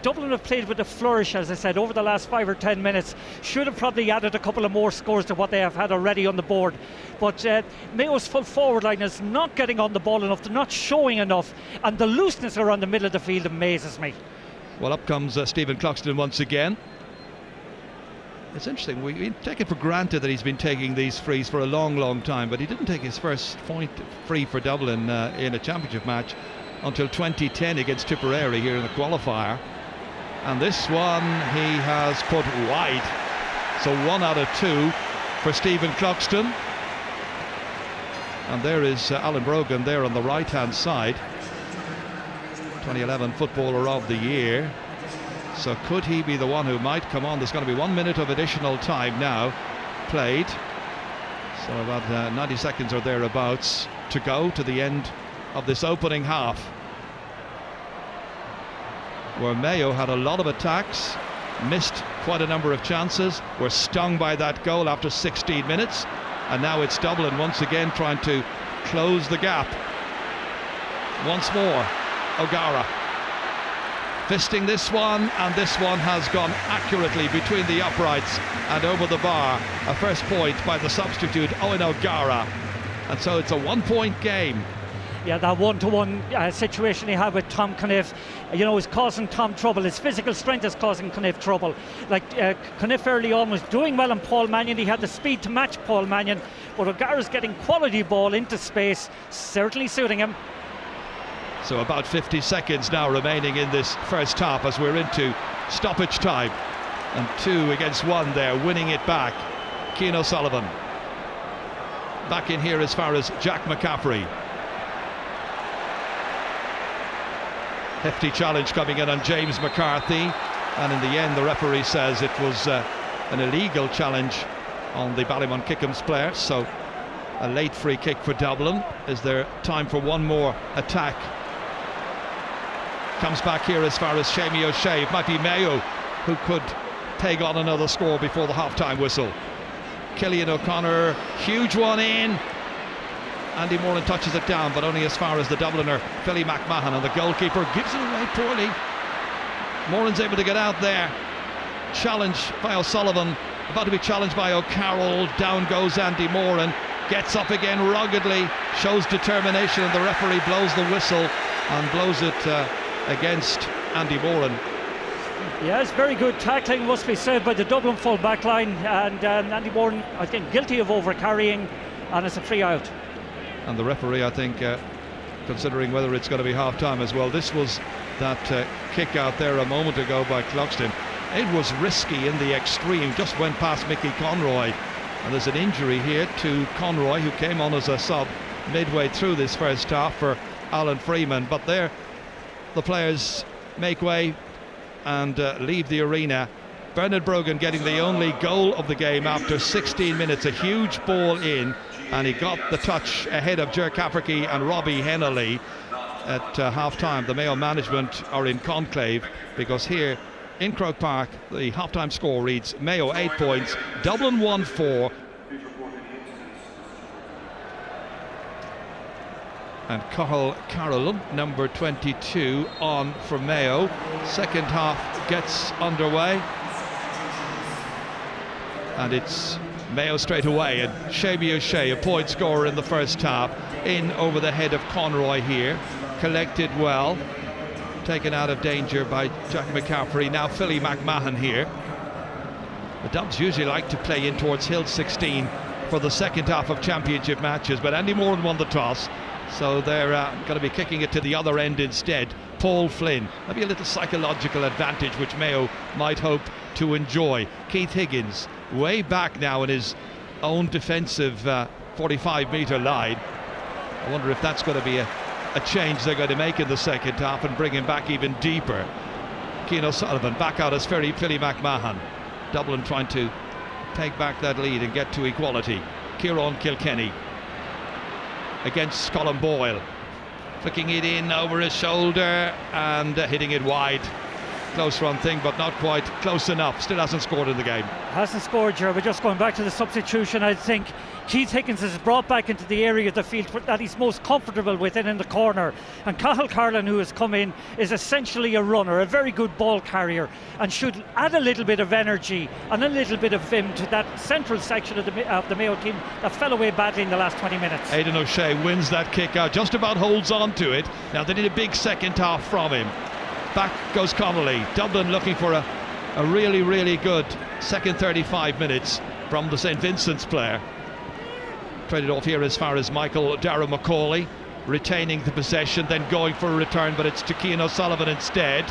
Dublin have played with a flourish, as I said, over the last 5 or 10 minutes. Should have probably added a couple of more scores to what they have had already on the board. But Mayo's full forward line is not getting on the ball enough. They're not showing enough. And the looseness around the middle of the field amazes me. Well, up comes Stephen Cluxton once again. It's interesting, we take it for granted that he's been taking these frees for a long time, but he didn't take his first point free for Dublin in a championship match until 2010 against Tipperary here in the qualifier. And this one he has put wide. So 1 out of 2 for Stephen Cluxton. And there is Alan Brogan there on the right hand side, 2011 Footballer of the Year. So could he be the one who might come on? There's going to be 1 minute of additional time now played. So about 90 seconds or thereabouts to go to the end of this opening half, where Mayo had a lot of attacks, missed quite a number of chances, were stung by that goal after 16 minutes. And now it's Dublin once again trying to close the gap. Once more, O'Gara fisting this one, and this one has gone accurately between the uprights and over the bar. A first point by the substitute Owen O'Gara, and so it's a 1 point game. Yeah, that one-to-one situation he had with Tom Caniff, is causing Tom trouble. His physical strength is causing Caniff trouble. Like Caniff early on was doing well on Paul Mannion. He had the speed to match Paul Mannion, but O'Gara's getting quality ball into space, certainly suiting him. So about 50 seconds now remaining in this first half as we're into stoppage time. And 2 against 1 there, winning it back. Cian O'Sullivan. Back in here as far as Jack McCaffrey. Hefty challenge coming in on James McCarthy. And in the end, the referee says it was an illegal challenge on the Ballymun Kickham's player. So a late free kick for Dublin. Is there time for one more attack? Comes back here as far as Shamey O'Shea. It might be Mayo who could peg on another score before the half-time whistle. Killian O'Connor, huge one in. Andy Moran touches it down, but only as far as the Dubliner, Philly McMahon, and the goalkeeper gives it away poorly. Moran's able to get out there. Challenge by O'Sullivan, about to be challenged by O'Carroll. Down goes Andy Moran, gets up again ruggedly, shows determination, and the referee blows the whistle and blows it against Andy Moran. Yes, very good tackling, must be said, by the Dublin full back line, and Andy Moran, I think, guilty of over-carrying, and it's a free out. And the referee, I think, considering whether it's going to be half-time as well, this was that kick out there a moment ago by Cluxton. It was risky in the extreme, just went past Mickey Conroy, and there's an injury here to Conroy, who came on as a sub midway through this first half for Alan Freeman. But there the players make way and leave the arena. Bernard Brogan getting the only goal of the game after 16 minutes, a huge ball in, and he got the touch ahead of Ger Cafferty and Robbie Hennelly at half-time. The Mayo management are in conclave, because here in Croke Park the half-time score reads Mayo 8 points, Dublin 1-4. And Cathal Carroll, number 22, on for Mayo. Second half gets underway, and it's Mayo straight away, and Seamie O'Shea, a point scorer in the first half, in over the head of Conroy here, collected well, taken out of danger by Jack McCaffrey. Now Philly McMahon here. The Dubs usually like to play in towards Hill 16 for the second half of championship matches, but Andy Moran won the toss, so they're going to be kicking it to the other end instead. Paul Flynn, maybe a little psychological advantage which Mayo might hope to enjoy. Keith Higgins way back now in his own defensive 45-metre line. I wonder if that's going to be a change they're going to make in the second half and bring him back even deeper. Cian O'Sullivan back out as Philly McMahon. Dublin trying to take back that lead and get to equality. Kieran Kilkenny against Colin Boyle, flicking it in over his shoulder and hitting it wide. Close run thing, but not quite close enough. Still hasn't scored in the game. Hasn't scored, Ger, but just going back to the substitution, I think Keith Higgins is brought back into the area of the field that he's most comfortable with, in the corner. And Cathal Carlin, who has come in, is essentially a runner, a very good ball carrier, and should add a little bit of energy and a little bit of vim to that central section of the Mayo team that fell away badly in the last 20 minutes. Aidan O'Shea wins that kick out, just about holds on to it. Now they need a big second half from him. Back goes Connolly. Dublin looking for a really, really good second 35 minutes from the St. Vincent's player. Traded off here as far as Michael Darragh Macaulay, retaining the possession, then going for a return, but it's to Cian O'Sullivan instead.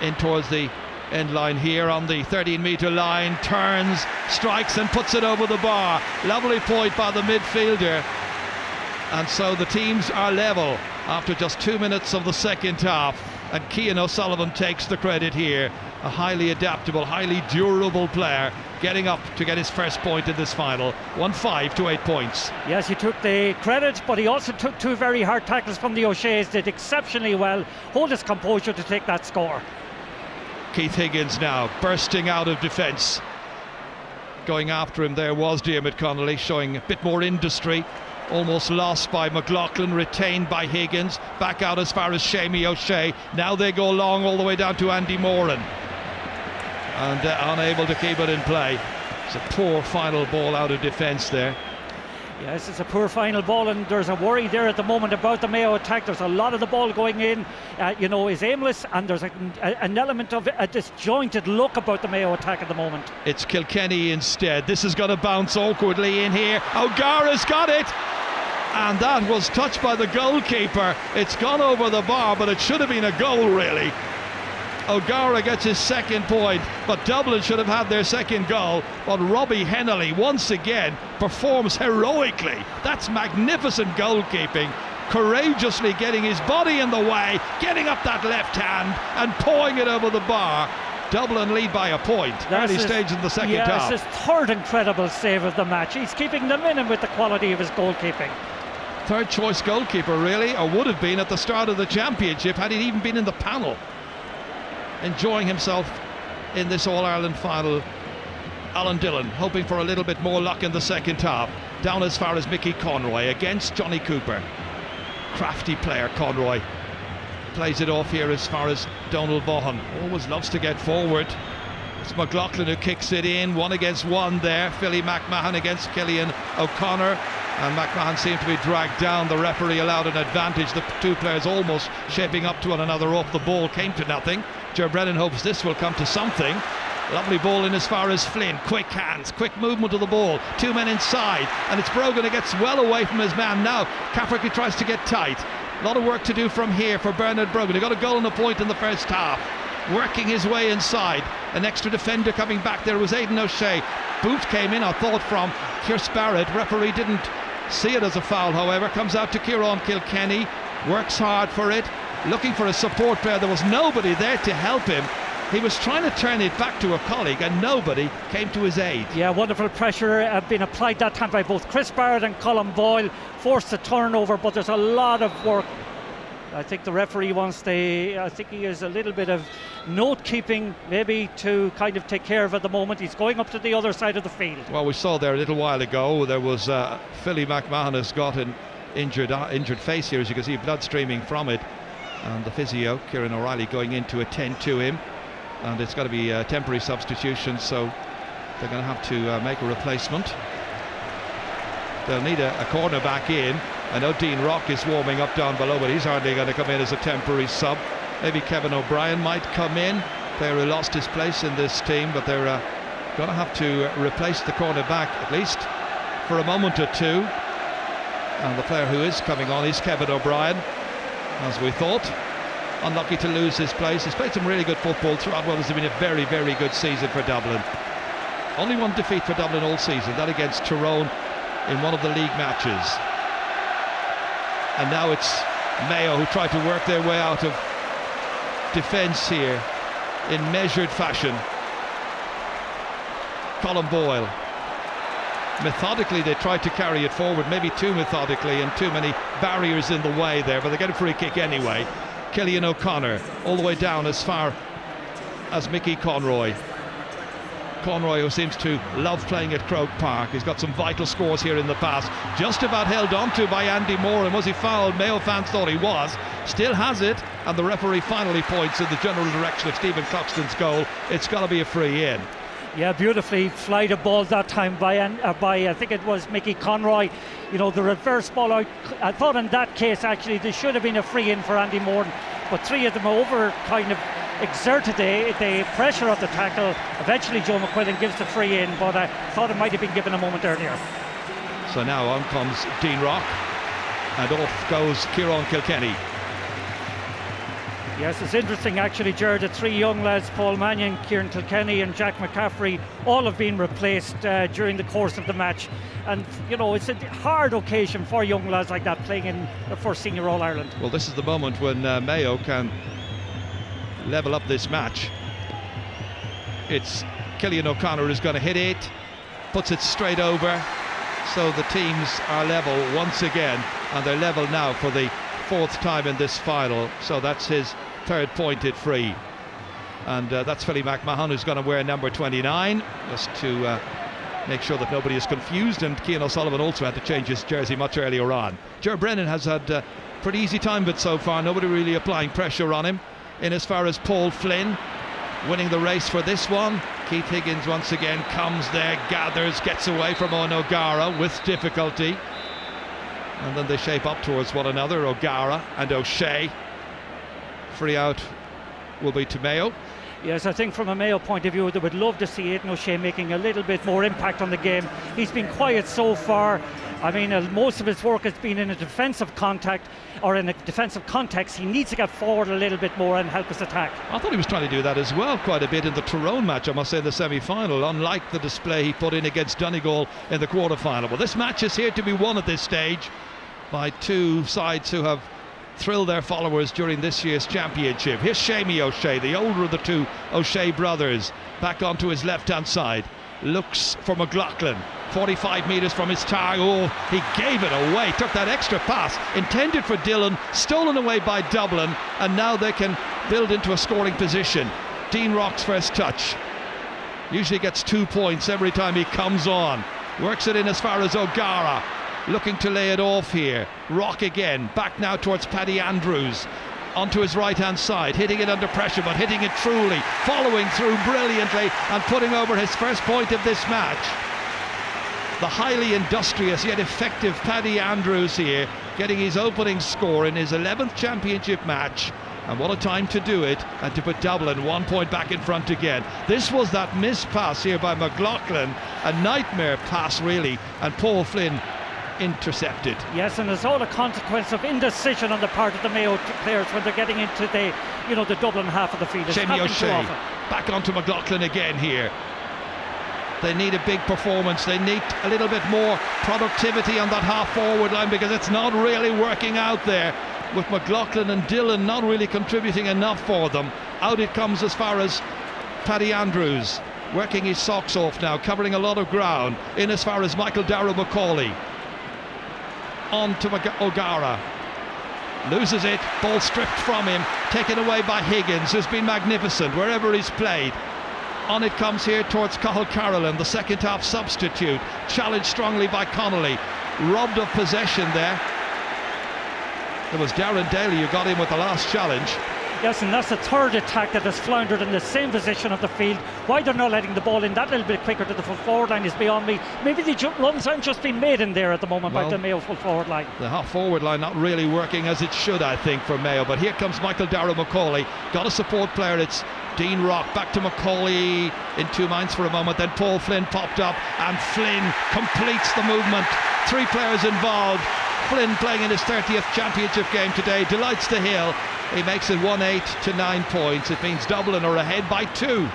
In towards the end line here on the 13-metre line, turns, strikes and puts it over the bar. Lovely point by the midfielder. And so the teams are level after just 2 minutes of the second half, and Cian O'Sullivan takes the credit here. A highly adaptable, highly durable player, getting up to get his first point in this final. 1-5 to 8 points. Yes, he took the credit, but he also took two very hard tackles from the O'Sheas, did exceptionally well, hold his composure to take that score. Keith Higgins now bursting out of defence. Going after him there was Diarmuid Connolly, showing a bit more industry. Almost lost by McLaughlin, retained by Higgins. Back out as far as Seamie O'Shea. Now they go long all the way down to Andy Moran, and unable to keep it in play. It's a poor final ball out of defence there. Yes, it's a poor final ball, and there's a worry there at the moment about the Mayo attack. There's a lot of the ball going in, is aimless, and there's an element of a disjointed look about the Mayo attack at the moment. It's Kilkenny instead. This is going to bounce awkwardly in here. O'Gara's got it, and that was touched by the goalkeeper. It's gone over the bar, but it should have been a goal, really. O'Gara gets his second point, but Dublin should have had their second goal. But Robbie Hennelly once again performs heroically. That's magnificent goalkeeping, courageously getting his body in the way, getting up that left hand and pawing it over the bar. Dublin lead by a point, early stage in the second half. Yes, his third incredible save of the match. He's keeping them in with the quality of his goalkeeping. Third choice goalkeeper, really, or would have been at the start of the championship had he even been in the panel. Enjoying himself in this All-Ireland final. Alan Dillon hoping for a little bit more luck in the second half. Down as far as Mickey Conroy against Johnny Cooper. Crafty player Conroy. Plays it off here as far as Donald Vaughan. Always loves to get forward. It's McLaughlin who kicks it in. 1 against 1 there. Philly McMahon against Cillian O'Connor. And McMahon seemed to be dragged down. The referee allowed an advantage. The two players almost shaping up to one another off the ball. Came to nothing. Ger Brennan hopes this will come to something. Lovely ball in as far as Flynn. Quick hands, quick movement of the ball. 2 men inside, and it's Brogan who gets well away from his man. Now Cafferty tries to get tight. A lot of work to do from here for Bernard Brogan. He got a goal and a point in the first half. Working his way inside. An extra defender coming back there was Aidan O'Shea. Boot came in, I thought, from Kirst Barrett. Referee didn't see it as a foul, however. Comes out to Kieran Kilkenny. Works hard for it. Looking for a support player. There was nobody there to help him. He was trying to turn it back to a colleague and nobody came to his aid. Yeah, wonderful pressure being applied that time by both Chris Barrett and Colin Boyle. Forced the turnover, but there's a lot of work. I think the referee I think he has a little bit of note keeping maybe to kind of take care of at the moment. He's going up to the other side of the field. Well, we saw there a little while ago, there was Philly McMahon has got an injured face here, as you can see, blood streaming from it. And the physio, Kieran O'Reilly, going in to attend to him. And it's got to be a temporary substitution, so they're going to have to make a replacement. They'll need a corner back in. I know Dean Rock is warming up down below, but he's hardly going to come in as a temporary sub. Maybe Kevin O'Brien might come in, player who lost his place in this team, but they're going to have to replace the corner back at least for a moment or two. And the player who is coming on is Kevin O'Brien, as we thought. Unlucky to lose his place. He's played some really good football throughout what has been a very, very good season for Dublin. Only one defeat for Dublin all season, that against Tyrone in one of the league matches. And now it's Mayo who tried to work their way out of defence here in measured fashion. Colin Boyle. Methodically they tried to carry it forward, maybe too methodically, and too many barriers in the way there, but they get a free kick anyway. Cillian O'Connor all the way down as far as Mickey Conroy. Conroy, who seems to love playing at Croke Park. He's got some vital scores here in the past. Just about held onto by Andy Moore, and was he fouled? Mayo fans thought he was. Still has it, and the referee finally points in the general direction of Stephen Coxton's goal. It's got to be a free in. Yeah, beautifully flied a ball that time by I think it was Mickey Conroy. You know, the reverse ball out. I thought in that case actually there should have been a free in for Andy Moore, but three of them over kind of exerted the pressure of the tackle. Eventually Joe McQuillan gives the free in, but I thought it might have been given a moment earlier. So now on comes Dean Rock, and off goes Kieran Kilkenny. Yes, it's interesting actually, Jared, the three young lads, Paul Mannion, Kieran Kilkenny and Jack McCaffrey, all have been replaced during the course of the match. And, you know, it's a hard occasion for young lads like that playing in the first Senior All-Ireland. Well, this is the moment when Mayo can level up this match. It's Cillian O'Connor who's going to hit it, puts it straight over. So the teams are level once again, and they're level now for the fourth time in this final. So that's his third pointed free, and that's Philly McMahon, who's going to wear number 29, just to make sure that nobody is confused. And Cian O'Sullivan also had to change his jersey much earlier on. Ger Brennan has had a pretty easy time of it so far, nobody really applying pressure on him. In as far as Paul Flynn winning the race for this one. Keith Higgins once again comes there, gathers, gets away from Owen O'Gara with difficulty, and then they shape up towards one another, O'Gara and O'Shea. Free out will be to Mayo. Yes, I think from a Mayo point of view, they would love to see Aidan O'Shea making a little bit more impact on the game. He's been quiet so far. I mean, most of his work has been in a defensive contact, or in a defensive context. He needs to get forward a little bit more and help us attack. I thought he was trying to do that as well quite a bit in the Tyrone match, I must say, in the semi-final, unlike the display he put in against Donegal in the quarter-final. Well, this match is here to be won at this stage by two sides who have thrilled their followers during this year's championship. Here's Seamie O'Shea, the older of the two O'Shea brothers, back onto his left-hand side. Looks for McLaughlin, 45 metres from his target. Oh, he gave it away, took that extra pass, intended for Dillon, stolen away by Dublin, and now they can build into a scoring position. Dean Rock's first touch. Usually gets 2 points every time he comes on. Works it in as far as O'Gara, looking to lay it off here. Rock again, back now towards Paddy Andrews. Onto his right hand side, hitting it under pressure, but hitting it truly, following through brilliantly and putting over his first point of this match. The highly industrious yet effective Paddy Andrews here, getting his opening score in his 11th championship match. And what a time to do it, and to put Dublin 1 point back in front again. This was that missed pass here by McLaughlin, a nightmare pass really, and Paul Flynn intercepted. Yes, and it's all a consequence of indecision on the part of the Mayo players when they're getting into the, the Dublin half of the field. It's Jamie happening too O'Shea often. back onto McLaughlin again here. They need a big performance. They need a little bit more productivity on that half forward line, because it's not really working out there, with McLaughlin and Dillon not really contributing enough for them. Out it comes as far as Paddy Andrews, working his socks off now, covering a lot of ground. In as far as Michael Darragh Macaulay. On to O'Gara. Loses it, ball stripped from him, taken away by Higgins, who's been magnificent wherever he's played. On it comes here towards Cathal Carolan, the second half substitute, challenged strongly by Connolly, robbed of possession there. It was Darren Daly who got him with the last challenge. Yes, and that's the third attack that has floundered in the same position of the field. Why they're not letting the ball in that little bit quicker to the full forward line is beyond me. Maybe the runs aren't just being made in there at the moment by the Mayo full forward line. The half forward line not really working as it should, I think, for Mayo. But here comes Michael Darragh Macaulay. Got a support player. It's Dean Rock. Back to Macaulay in 2 minds for a moment. Then Paul Flynn popped up, and Flynn completes the movement. 3 players involved. Flynn playing in his 30th championship game today. Delights the hill. He makes it 1-8 to 9 points. It means Dublin are ahead by 2.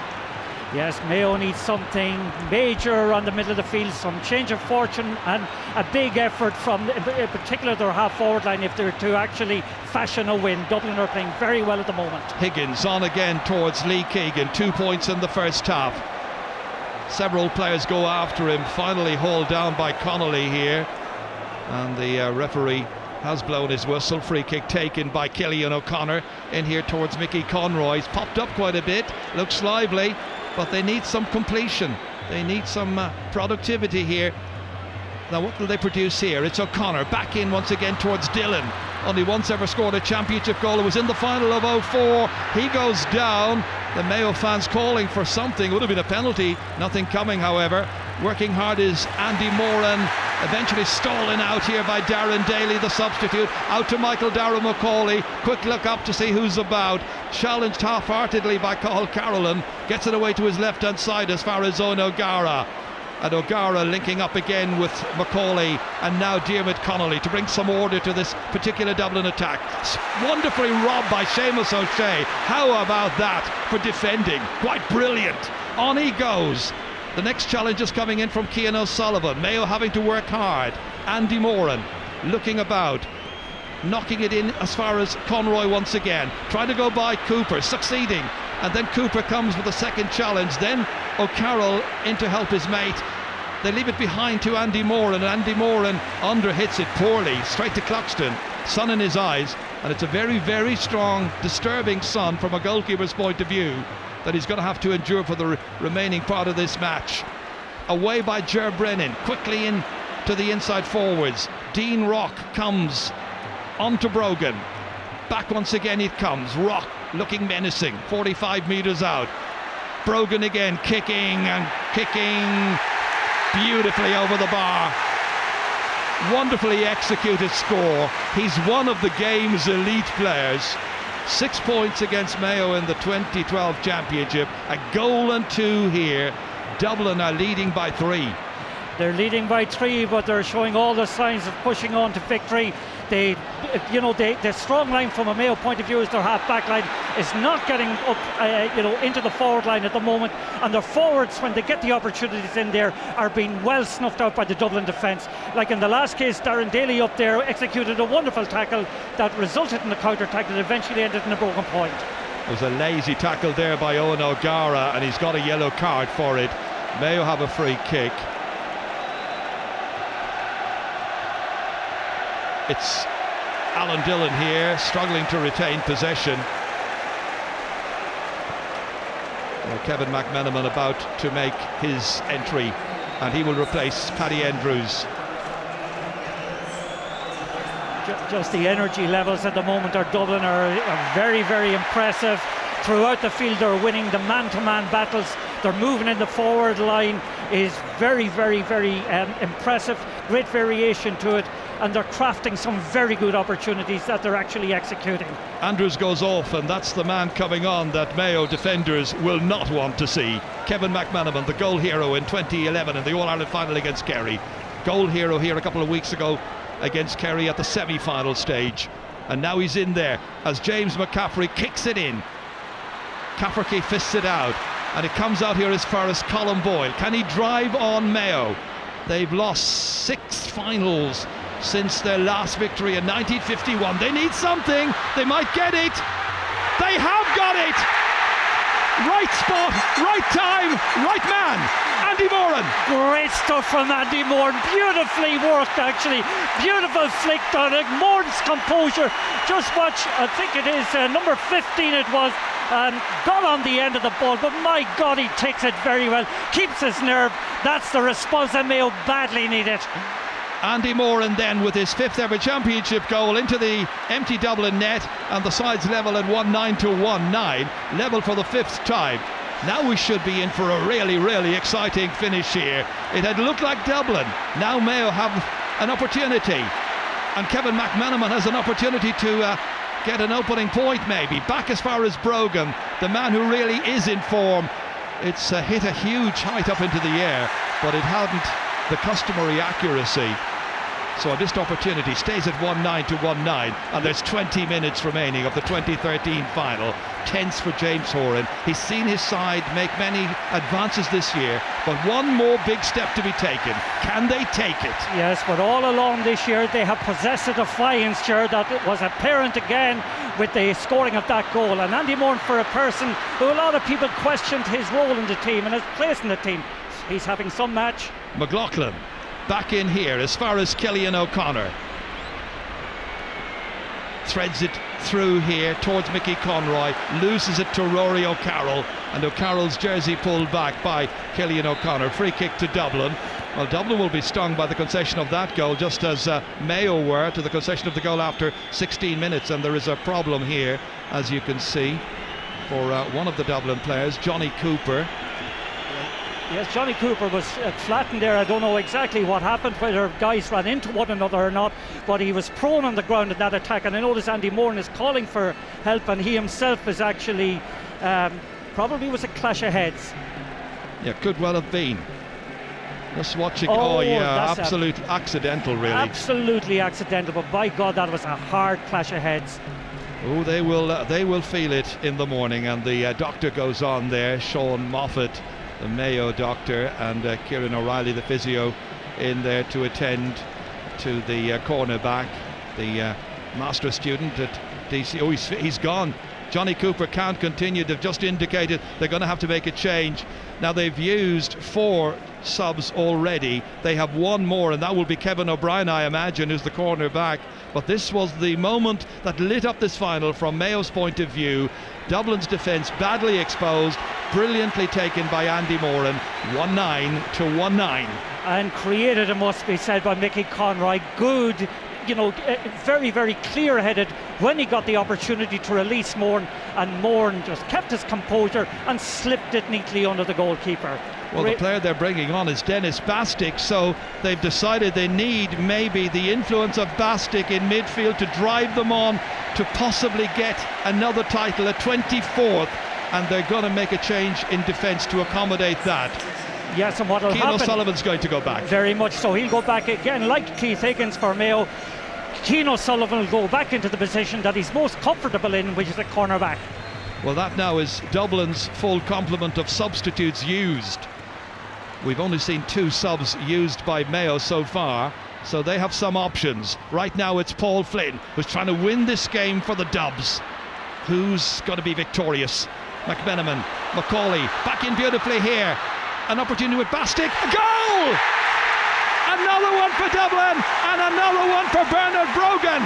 Yes, Mayo needs something major on the middle of the field, some change of fortune and a big effort from, in particular, their half-forward line if they're to actually fashion a win. Dublin are playing very well at the moment. Higgins on again towards Lee Keegan. 2 points in the first half. Several players go after him, finally hauled down by Connolly here. And the referee has blown his whistle. Free kick taken by Killian O'Connor in here towards Mickey Conroy. He's popped up quite a bit, looks lively, but they need some completion. They need some productivity here. Now what will they produce here? It's O'Connor back in once again towards Dillon. Only once ever scored a championship goal. It was in the final of 04. He goes down. The Mayo fans calling for something. Would have been a penalty. Nothing coming, however. Working hard is Andy Moran. Eventually stolen out here by Darren Daly, the substitute. Out to Michael Darragh Macaulay. Quick look up to see who's about. Challenged half-heartedly by Cathal Carolan. Gets it away to his left-hand side as far as Owen O'Gara. And O'Gara linking up again with Macaulay, and now Diarmuid Connolly to bring some order to this particular Dublin attack. Wonderfully robbed by Seamus O'Shea. How about that for defending? Quite brilliant. On he goes. The next challenge is coming in from Cian O'Sullivan. Mayo having to work hard. Andy Moran looking about, knocking it in as far as Conroy once again, trying to go by Cooper, succeeding, and then Cooper comes with a second challenge. Then O'Carroll in to help his mate. They leave it behind to Andy Moran, and Andy Moran under hits it poorly, straight to Cluxton, sun in his eyes, and it's a very, very strong, disturbing sun from a goalkeeper's point of view that he's going to have to endure for the remaining part of this match. Away by Ger Brennan, quickly in to the inside forwards. Dean Rock comes onto Brogan. Back once again it comes. Rock looking menacing, 45 metres out. Brogan again, kicking and kicking beautifully over the bar. Wonderfully executed score. He's one of the game's elite players. 6 points against Mayo in the 2012 championship. A goal and 2 here. Dublin are leading by 3. They're leading by 3, but they're showing all the signs of pushing on to victory. The strong line from a Mayo point of view is their half-back line is not getting up, into the forward line at the moment, and their forwards, when they get the opportunities in there, are being well snuffed out by the Dublin defence. Like in the last case, Darren Daly up there executed a wonderful tackle that resulted in a counter-attack that eventually ended in a broken point. It was a lazy tackle there by Owen O'Gara, and he's got a yellow card for it. Mayo have a free kick. It's Alan Dillon here, struggling to retain possession. Well, Kevin McMenamin about to make his entry, and he will replace Paddy Andrews. Just the energy levels at the moment are Dublin are very, very impressive. Throughout the field they're winning the man-to-man battles. They're moving in the forward line is very, very, very impressive. Great variation to it, and they're crafting some very good opportunities that they're actually executing. Andrews goes off, and that's the man coming on that Mayo defenders will not want to see. Kevin McMenamin, the goal hero in 2011 in the All-Ireland final against Kerry. Goal hero here a couple of weeks ago against Kerry at the semi-final stage, and now he's in there as James McCaffrey kicks it in. Cafferty fists it out, and it comes out here as far as Colin Boyle. Can he drive on Mayo? They've lost 6 finals since their last victory in 1951. They need something. They might get it. They have got it. Right spot, right time, right man. Andy Moran. Great stuff from Andy Moran. Beautifully worked, actually. Beautiful flick on it. Moran's composure. Just watch, I think it is number 15 it was. Got on the end of the ball, but my God, he takes it very well. Keeps his nerve. That's the response that Mayo badly needed. Andy Moran then with his 5th ever championship goal into the empty Dublin net, and the sides level at 1-9 to 1-9, level for the 5th time. Now we should be in for a really, really exciting finish here. It had looked like Dublin. Now Mayo have an opportunity, and Kevin McMenamin has an opportunity to get an opening point maybe. Back as far as Brogan, the man who really is in form. It's hit a huge height up into the air, but it hadn't the customary accuracy. So a missed opportunity. Stays at 1-9 to 1-9, and there's 20 minutes remaining of the 2013 final. Tense for James Horan. He's seen his side make many advances this year, but one more big step to be taken. Can they take it? Yes, but all along this year they have possessed a defiance, Ger, that was apparent again with the scoring of that goal. And Andy Moran, for a person who a lot of people questioned his role in the team and his place in the team, he's having some match. McLaughlin back in here as far as Cillian O'Connor. Threads it through here towards Mickey Conroy, loses it to Rory O'Carroll, and O'Carroll's jersey pulled back by Cillian O'Connor. Free kick to Dublin. Well, Dublin will be stung by the concession of that goal, just as Mayo were to the concession of the goal after 16 minutes, and there is a problem here, as you can see, for one of the Dublin players, Johnny Cooper. Yes, Johnny Cooper was flattened there. I don't know exactly what happened, whether guys ran into one another or not, but he was prone on the ground in that attack, and I notice Andy Moran is calling for help, and he himself is actually probably was a clash of heads. Yeah, could well have been. Just watching, absolute accidental, really. Absolutely accidental, but by God, that was a hard clash of heads. Oh, they will feel it in the morning, and the doctor goes on there, Sean Moffat, the Mayo doctor, and Kieran O'Reilly, the physio, in there to attend to the cornerback, the master student at DC. Oh, he's gone. Johnny Cooper can't continue. They've just indicated they're going to have to make a change. Now, they've used 4 subs already. They have one more, and that will be Kevin O'Brien, I imagine, who's the cornerback. But this was the moment that lit up this final from Mayo's point of view. Dublin's defence badly exposed, brilliantly taken by Andy Moran. 1-9 to 1-9. And created, it must be said, by Mickey Conroy. Good, very, very clear-headed when he got the opportunity to release Moran, and Moran just kept his composure and slipped it neatly under the goalkeeper. Well, the player they're bringing on is Dennis Bastick, so they've decided they need maybe the influence of Bastick in midfield to drive them on to possibly get another title, a 24th, and they're going to make a change in defence to accommodate that. Yes, and what will happen... Keane O'Sullivan's going to go back. Very much so. He'll go back again, like Keith Higgins for Mayo. Keane O'Sullivan will go back into the position that he's most comfortable in, which is a cornerback. Well, that now is Dublin's full complement of substitutes used. We've only seen 2 subs used by Mayo so far, so they have some options. Right now it's Paul Flynn, who's trying to win this game for the Dubs. Who's going to be victorious? McMenamin, Macaulay, back in beautifully here. An opportunity with Bastick. A goal! Another one for Dublin, and another one for Bernard Brogan.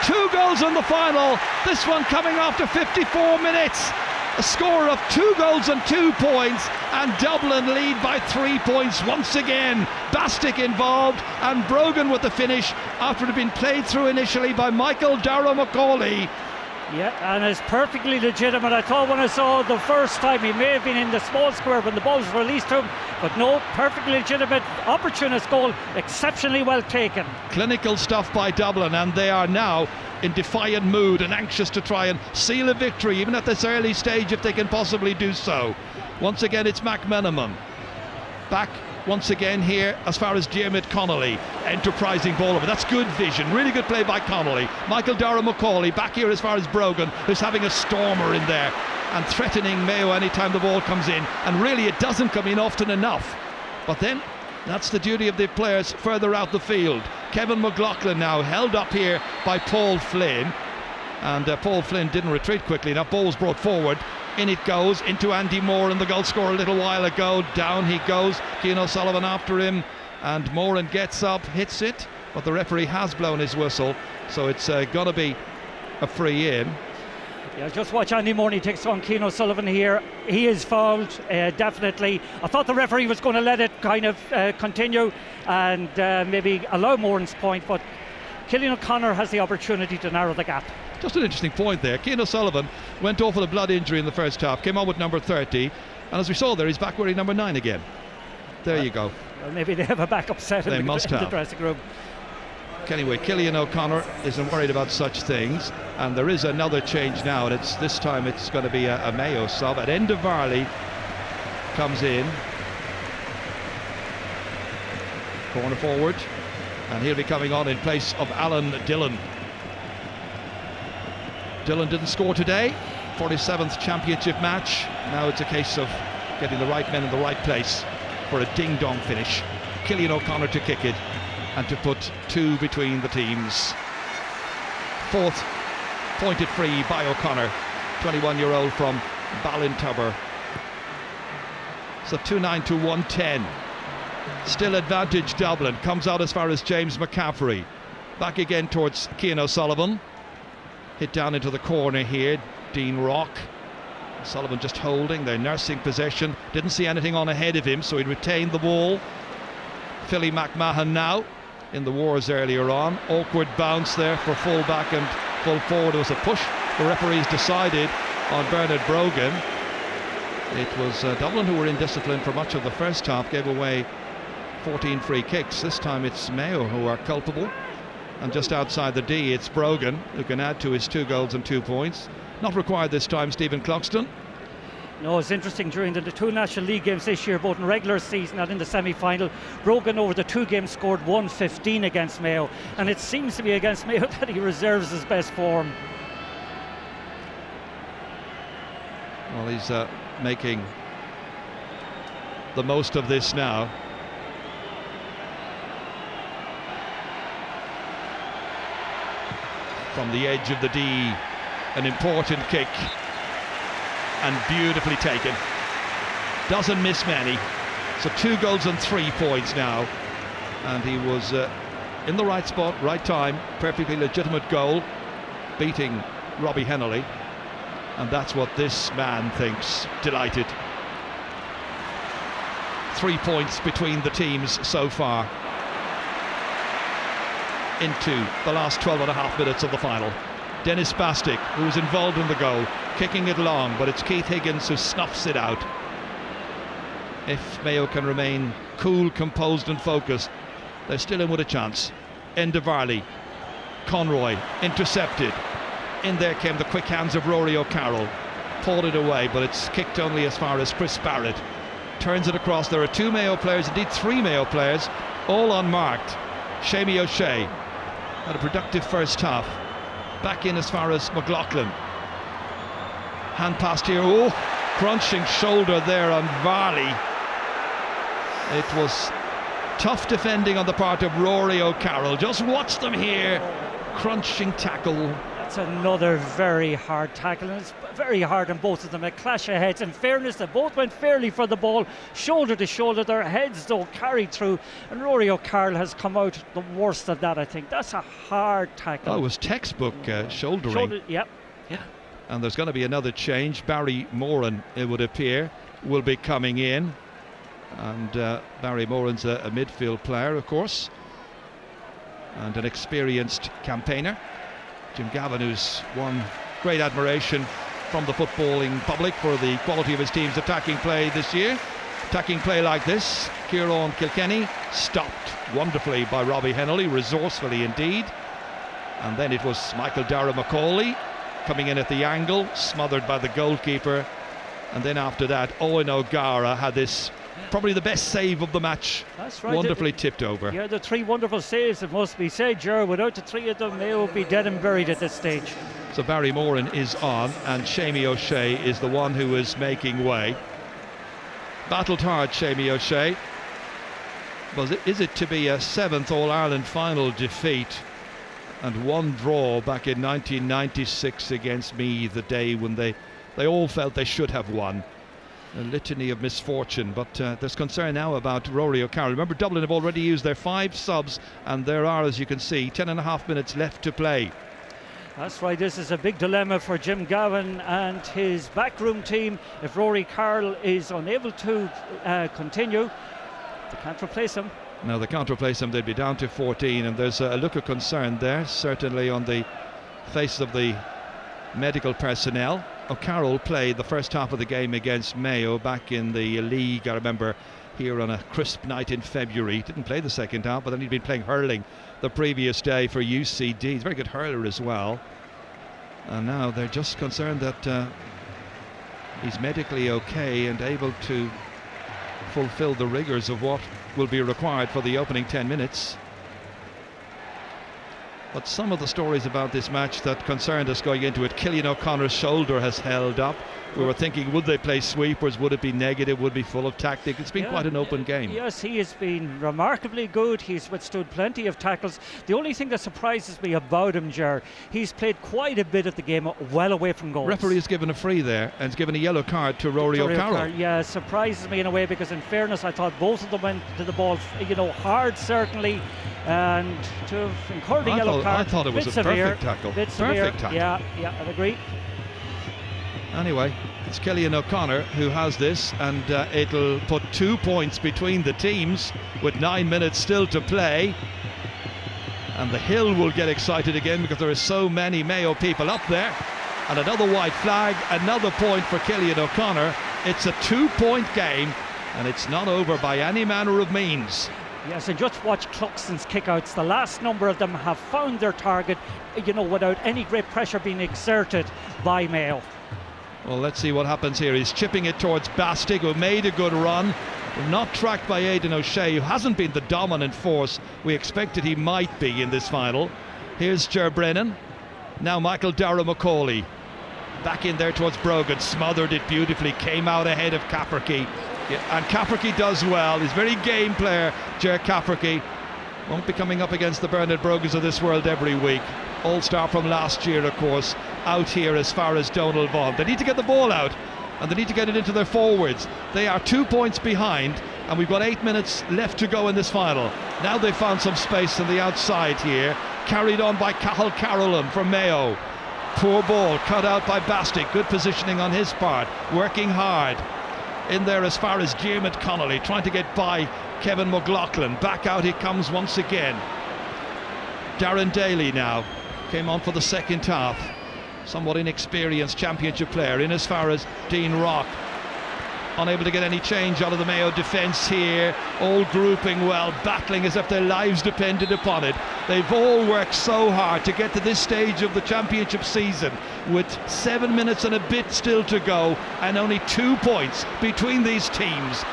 2 goals in the final. This one coming after 54 minutes. A score of 2 goals and 2 points, and Dublin lead by 3 points once again. Bastick involved, and Brogan with the finish after it had been played through initially by Michael Darragh Macaulay. Yeah, and it's perfectly legitimate. I thought when I saw it the first time he may have been in the small square when the ball was released to him, but no, perfectly legitimate, opportunist goal, exceptionally well taken. Clinical stuff by Dublin, and they are now in defiant mood and anxious to try and seal a victory, even at this early stage, if they can possibly do so. Once again, it's McMenamin. Back once again here as far as Diarmuid Connolly, enterprising ball over. That's good vision, really good play by Connolly. Michael Darragh Macaulay back here as far as Brogan, who's having a stormer in there and threatening Mayo anytime the ball comes in, and really it doesn't come in often enough. But then that's the duty of the players further out the field. Kevin McLaughlin now held up here by Paul Flynn, and Paul Flynn didn't retreat quickly enough. Ball was brought forward. In it goes into Andy Moran, the goal scorer a little while ago. Down he goes, Cian O'Sullivan after him, and Moran gets up, hits it, but the referee has blown his whistle, so it's going to be a free in. Yeah, just watch Andy Moran, he takes on Cian O'Sullivan here. He is fouled, definitely. I thought the referee was going to let it kind of continue and maybe allow Moran's point, but Cillian O'Connor has the opportunity to narrow the gap. Just an interesting point there. Cian O'Sullivan went off with a blood injury in the first half, came on with number 30, and as we saw there, he's back wearing number 9 again. There you go. Well, maybe they have a backup set in the dressing room. Anyway, Cillian O'Connor isn't worried about such things, and there is another change now, and this time it's going to be a Mayo sub. At Enda Varley comes in, corner forward, and he'll be coming on in place of Alan Dillon. Dillon didn't score today for his 7th championship match. Now it's a case of getting the right men in the right place for a ding-dong finish. Cillian O'Connor to kick it and to put 2 between the teams. 4th pointed free by O'Connor, 21-year-old from Ballintubber. So 2-9 to 110. Still advantage Dublin. Comes out as far as James McCaffrey. Back again towards Cian O'Sullivan. Hit down into the corner here, Dean Rock. Sullivan just holding, they're nursing possession. Didn't see anything on ahead of him, so he retained the ball. Philly McMahon now in the wars earlier on. Awkward bounce there for full back and full forward. It was a push. The referees decided on Bernard Brogan. It was Dublin who were in discipline for much of the first half, gave away 14 free kicks. This time it's Mayo who are culpable. And just outside the D, it's Brogan who can add to his 2 goals and 2 points. Not required this time, Stephen Cluxton. No, it's interesting, during the 2 National League games this year, both in regular season and in the semi-final, Brogan over the 2 games scored 115 against Mayo, and it seems to be against Mayo that he reserves his best form. Well, he's making the most of this now. From the edge of the D, an important kick, and beautifully taken. Doesn't miss many. So 2 goals and 3 points now, and he was in the right spot, right time, perfectly legitimate goal, beating Robbie Hennelly, and that's what this man thinks. Delighted. 3 points between the teams so far into the last 12.5 minutes of the final. Dennis Bastick, who was involved in the goal, kicking it long, but it's Keith Higgins who snuffs it out. If Mayo can remain cool, composed and focused, they're still in with a chance. Enda Varley, Conroy, intercepted. In there came the quick hands of Rory O'Carroll. Pulled it away, but it's kicked only as far as Chris Barrett. Turns it across. There are 2 Mayo players, indeed 3 Mayo players, all unmarked. Shamie O'Shea had a productive first half. Back in as far as McLaughlin. Hand passed here. Oh, crunching shoulder there on Varley. It was tough defending on the part of Rory O'Carroll. Just watch them here. Crunching tackle. That's another very hard tackle, and it's very hard on both of them. A clash of heads. In fairness, they both went fairly for the ball, shoulder to shoulder. Their heads though carried through, and Rory O'Carroll has come out the worst of that, I think. That's a hard tackle. Oh, it was textbook shouldering. Yep. Yeah. And there's going to be another change. Barry Moran, it would appear, will be coming in. And Barry Moran's a midfield player, of course, and an experienced campaigner. Jim Gavin, who's won great admiration from the footballing public for the quality of his team's attacking play this year. Attacking play like this, Kieran Kilkenny stopped wonderfully by Robbie Hennelly, resourcefully indeed. And then it was Michael Dara McCauley coming in at the angle, smothered by the goalkeeper. And then after that, Owen O'Gara had this, probably the best save of the match. That's right. Wonderfully tipped over. Yeah, the 3 wonderful saves, it must be said, Ger. Without the 3 of them, Mayo would be dead and buried at this stage. So Barry Moran is on, and Shamie O'Shea is the one who is making way. Battled hard, Shamie O'Shea. Is it to be a 7th All-Ireland final defeat and 1 draw back in 1996 against Meath, the day when they all felt they should have won? A litany of misfortune, but there's concern now about Rory O'Carroll. Remember, Dublin have already used their 5 subs, and there are, as you can see, 10.5 minutes left to play. That's right, this is a big dilemma for Jim Gavin and his backroom team. If Rory Carroll is unable to continue, they can't replace him. No, they can't replace him. They'd be down to 14, and there's a look of concern there, certainly on the faces of the medical personnel. O'Carroll played the first half of the game against Mayo back in the league, I remember, here on a crisp night in February. Didn't play the second half, but then he'd been playing hurling the previous day for UCD. He's a very good hurler as well. And now they're just concerned that he's medically okay and able to fulfill the rigours of what will be required for the opening 10 minutes. But some of the stories about this match that concerned us going into it, Cillian O'Connor's shoulder has held up. We were thinking, would they play sweepers? Would it be negative? Would it be full of tactic? It's been quite an open game. Yes, he has been remarkably good. He's withstood plenty of tackles. The only thing that surprises me about him, Ger, he's played quite a bit of the game well away from goals. Referee has given a free there and has given a yellow card to Rory O'Carroll. Yeah, surprises me in a way, because in fairness, I thought both of them went to the ball, hard certainly, and to have incurred a yellow card. I thought it was a perfect tackle. Perfect tackle. Yeah, I'd agree. Anyway, it's Cillian O'Connor who has this, and it'll put 2 points between the teams with 9 minutes still to play. And the Hill will get excited again because there are so many Mayo people up there. And another white flag, another point for Cillian O'Connor. It's a 2-point game, and it's not over by any manner of means. Yes, and just watch Cluxton's kickouts. The last number of them have found their target, without any great pressure being exerted by Mayo. Well, let's see what happens here. He's chipping it towards Bastig, who made a good run. Not tracked by Aidan O'Shea, who hasn't been the dominant force we expected he might be in this final. Here's Ger Brennan. Now Michael Dara McCauley. Back in there towards Brogan. Smothered it beautifully. Came out ahead of Cafferkey. And Cafferkey does well. He's a very game player, Ger Cafferkey. Won't be coming up against the Bernard Brogans of this world every week. All-star from last year, of course, out here as far as Donald Vaughan. They need to get the ball out, and they need to get it into their forwards. They are 2 points behind, and we've got 8 minutes left to go in this final. Now they've found some space on the outside here, carried on by Cathal Carolan from Mayo. Poor ball, cut out by Bastic. Good positioning on his part, working hard. In there as far as Diarmuid Connolly, trying to get by Kevin McLaughlin. Back out he comes once again. Darren Daly now came on for the second half. Somewhat inexperienced championship player in as far as Dean Rock. Unable to get any change out of the Mayo defence here. All grouping well, battling as if their lives depended upon it. They've all worked so hard to get to this stage of the championship season with 7 minutes and a bit still to go, and only 2 points between these teams.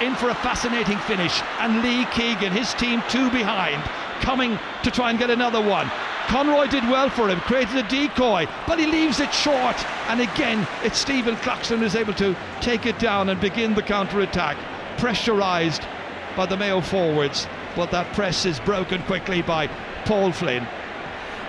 In for a fascinating finish, and Lee Keegan, his team 2 behind, coming to try and get another one. Conroy did well for him, created a decoy, but he leaves it short, and again it's Stephen Cluxton who's able to take it down and begin the counter-attack, pressurised by the Mayo forwards, but that press is broken quickly by Paul Flynn.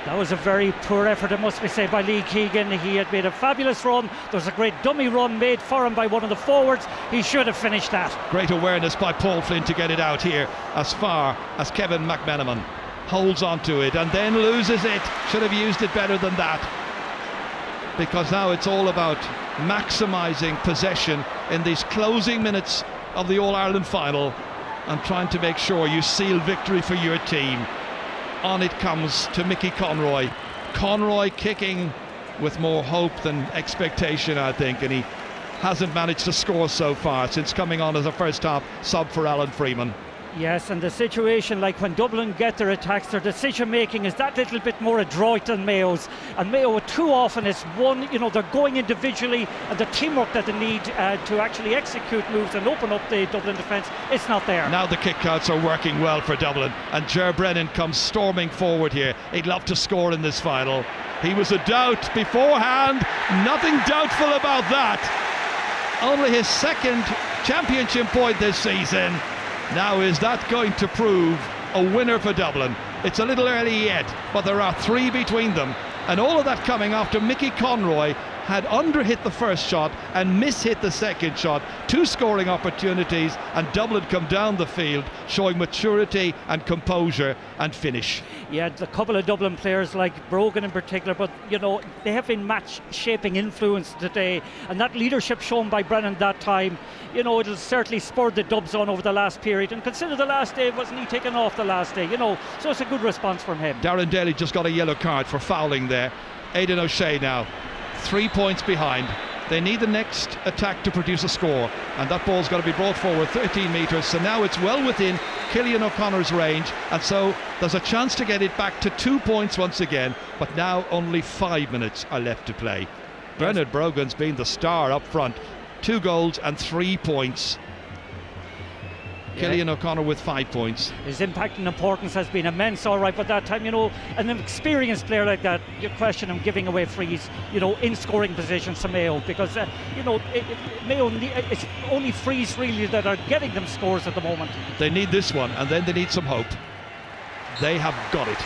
That was a very poor effort, it must be said, by Lee Keegan. He had made a fabulous run. There was a great dummy run made for him by one of the forwards. He should have finished that. Great awareness by Paul Flynn to get it out here as far as Kevin McMenamin holds on to it and then loses it. Should have used it better than that. because now it's all about maximising possession in these closing minutes of the All-Ireland final and trying to make sure you seal victory for your team. On it comes to Mickey Conroy. Conroy kicking with more hope than expectation, I think, and he hasn't managed to score so far since coming on as a first half sub for Alan Freeman. Yes, and the situation, like when Dublin get their attacks, their decision making is that little bit more adroit than Mayo's. And Mayo too often is one, you know, they're going individually, and the teamwork that they need to actually execute moves and open up the Dublin defence, it's not there. Now the kickouts are working well for Dublin, and Ger Brennan comes storming forward here. He'd love to score in this final. He was a doubt beforehand, nothing doubtful about that. Only his second championship point this season. Now, is that going to prove a winner for Dublin? It's a little early yet, but there are three between them. And all of that coming after Mickey Conroy had underhit the first shot and mishit the second shot. Two scoring opportunities, and Dublin come down the field showing maturity and composure and finish. Yeah, a couple of Dublin players like Brogan in particular, but you know, they have been match shaping influence today, and that leadership shown by Brennan that time, you know, it'll certainly spur the Dubs on over the last period. And consider the last day, wasn't he taken off the last day, you know, so it's a good response from him. Darren Daly just got a yellow card for fouling there. Aidan O'Shea now 3 points behind. They need the next attack to produce a score, and that ball's got to be brought forward 13 metres, so now it's well within Cillian O'Connor's range, and so there's a chance to get it back to 2 points once again, but now only 5 minutes are left to play. Yes. Bernard Brogan's been the star up front, 2 goals and 3 points. Cillian O'Connor with 5 points. His impact and importance has been immense, all right, but that time, you know, an experienced player like that, you question him giving away frees, you know, in scoring positions to Mayo, because, you know, Mayo, it's only frees really that are getting them scores at the moment. They need this one, and then they need some hope. They have got it.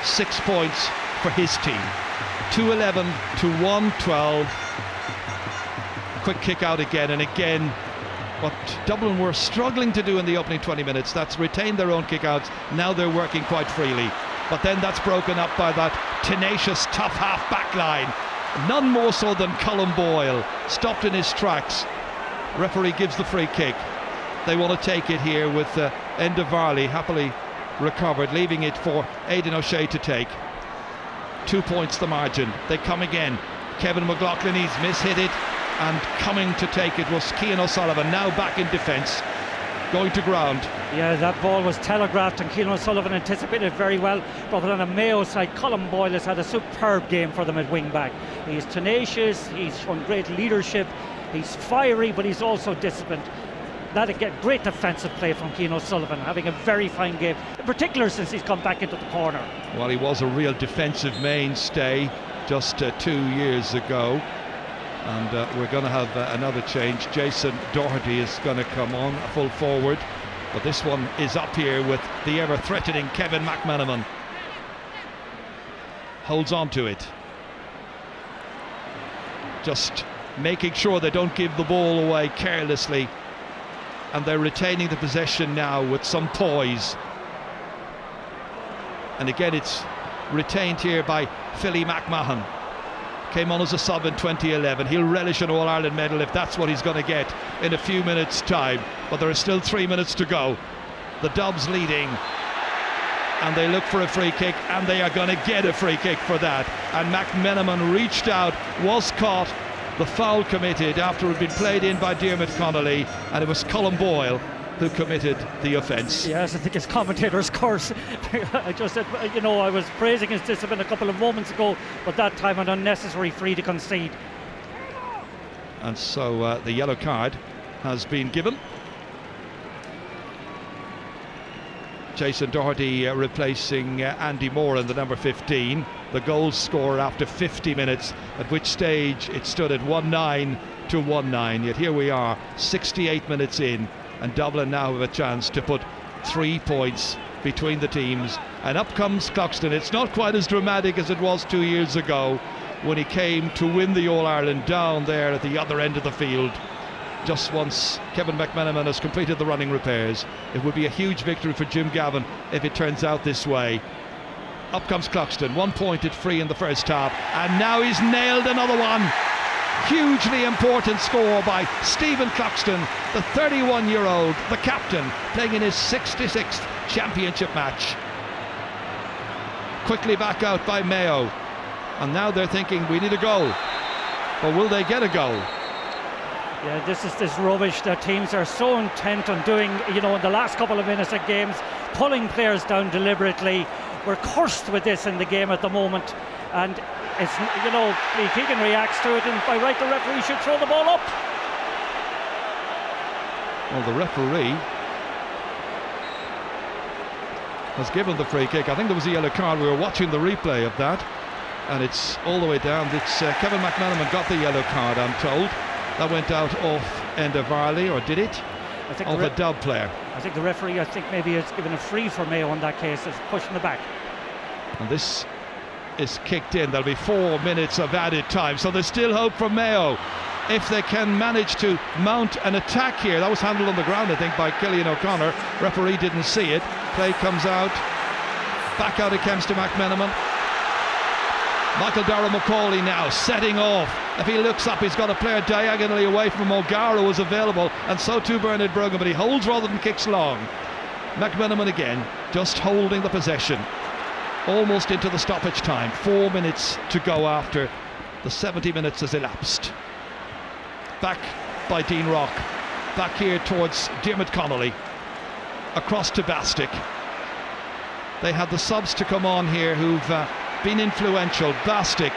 6 points for his team. 2-11 to 1-12. Quick kick out again, and again, what Dublin were struggling to do in the opening 20 minutes, that's retain their own kickouts. Now they're working quite freely, but then that's broken up by that tenacious, tough half back line. None more so than Colm Boyle, stopped in his tracks. Referee gives the free kick. They want to take it here with Enda Varley happily recovered, leaving it for Aidan O'Shea to take. 2 points the margin. They come again. Kevin McLaughlin, he's mishit it, and coming to take it was Cian O'Sullivan, now back in defence, going to ground. Yeah, that ball was telegraphed, and Cian O'Sullivan anticipated very well. But on a Mayo side, Colm Boyle has had a superb game for them at wing back. He's tenacious, he's shown great leadership, he's fiery, but he's also disciplined. That again, great defensive play from Cian O'Sullivan, having a very fine game, in particular since he's come back into the corner. Well, he was a real defensive mainstay just 2 years ago. And we're going to have another change. Jason Doherty is going to come on full forward, but this one is up here with the ever-threatening Kevin McManaman. Holds on to it, just making sure they don't give the ball away carelessly, and they're retaining the possession now with some poise. And again, it's retained here by Philly McMahon. Came on as a sub in 2011. He'll relish an All-Ireland medal if that's what he's going to get in a few minutes' time. But there are still 3 minutes to go. The Dubs leading, and they look for a free kick, and they are going to get a free kick for that. And McMenamin reached out, was caught, the foul committed after it had been played in by Diarmuid Connolly, and it was Colm Boyle who committed the offence. Yes, I think his commentator's curse. I just said, you know, I was praising his discipline a couple of moments ago, but that time an unnecessary free to concede. And so the yellow card has been given. Jason Doherty replacing Andy Moore in the number 15, the goal scorer after 50 minutes, at which stage it stood at 1-9 to 1-9. Yet here we are, 68 minutes in, and Dublin now have a chance to put 3 points between the teams. And up comes Cluxton. It's not quite as dramatic as it was 2 years ago when he came to win the All-Ireland down there at the other end of the field. Just once Kevin McManaman has completed the running repairs. It would be a huge victory for Jim Gavin if it turns out this way. Up comes Cluxton, 1 pointed free in the first half, and now he's nailed another one. Hugely important score by Stephen Cluxton, the 31-year-old, the captain, playing in his 66th championship match. Quickly back out by Mayo, and now they're thinking we need a goal, but will they get a goal? Yeah, this rubbish. Their teams are so intent on doing, in the last couple of minutes of games, pulling players down deliberately. We're cursed with this in the game at the moment, and it's, Lee Keegan reacts to it, and by right the referee should throw the ball up. Well, the referee has given the free kick. I think there was a yellow card. We were watching the replay of that, and it's all the way down. It's Kevin McManaman got the yellow card, I'm told. That went out off Enda Varley, or did it? I think of a Dub player. I think the referee, maybe has given a free for Mayo in that case. It's pushing the back. And this is kicked in. There'll be 4 minutes of added time, so there's still hope for Mayo if they can manage to mount an attack here. That was handled on the ground, I think, by Cillian O'Connor. Referee didn't see it. Play comes out. Back out it comes to McManaman. Michael Dara-McCauley now setting off. If he looks up, he's got a player diagonally away from him. O'Gara was available, and so too Bernard Brogan, but he holds rather than kicks long. McManaman again, just holding the possession. Almost into the stoppage time. 4 minutes to go after the 70 minutes has elapsed. Back by Dean Rock. Back here towards Diarmuid Connolly. Across to Bastick. They had the subs to come on here who've been influential. Bastick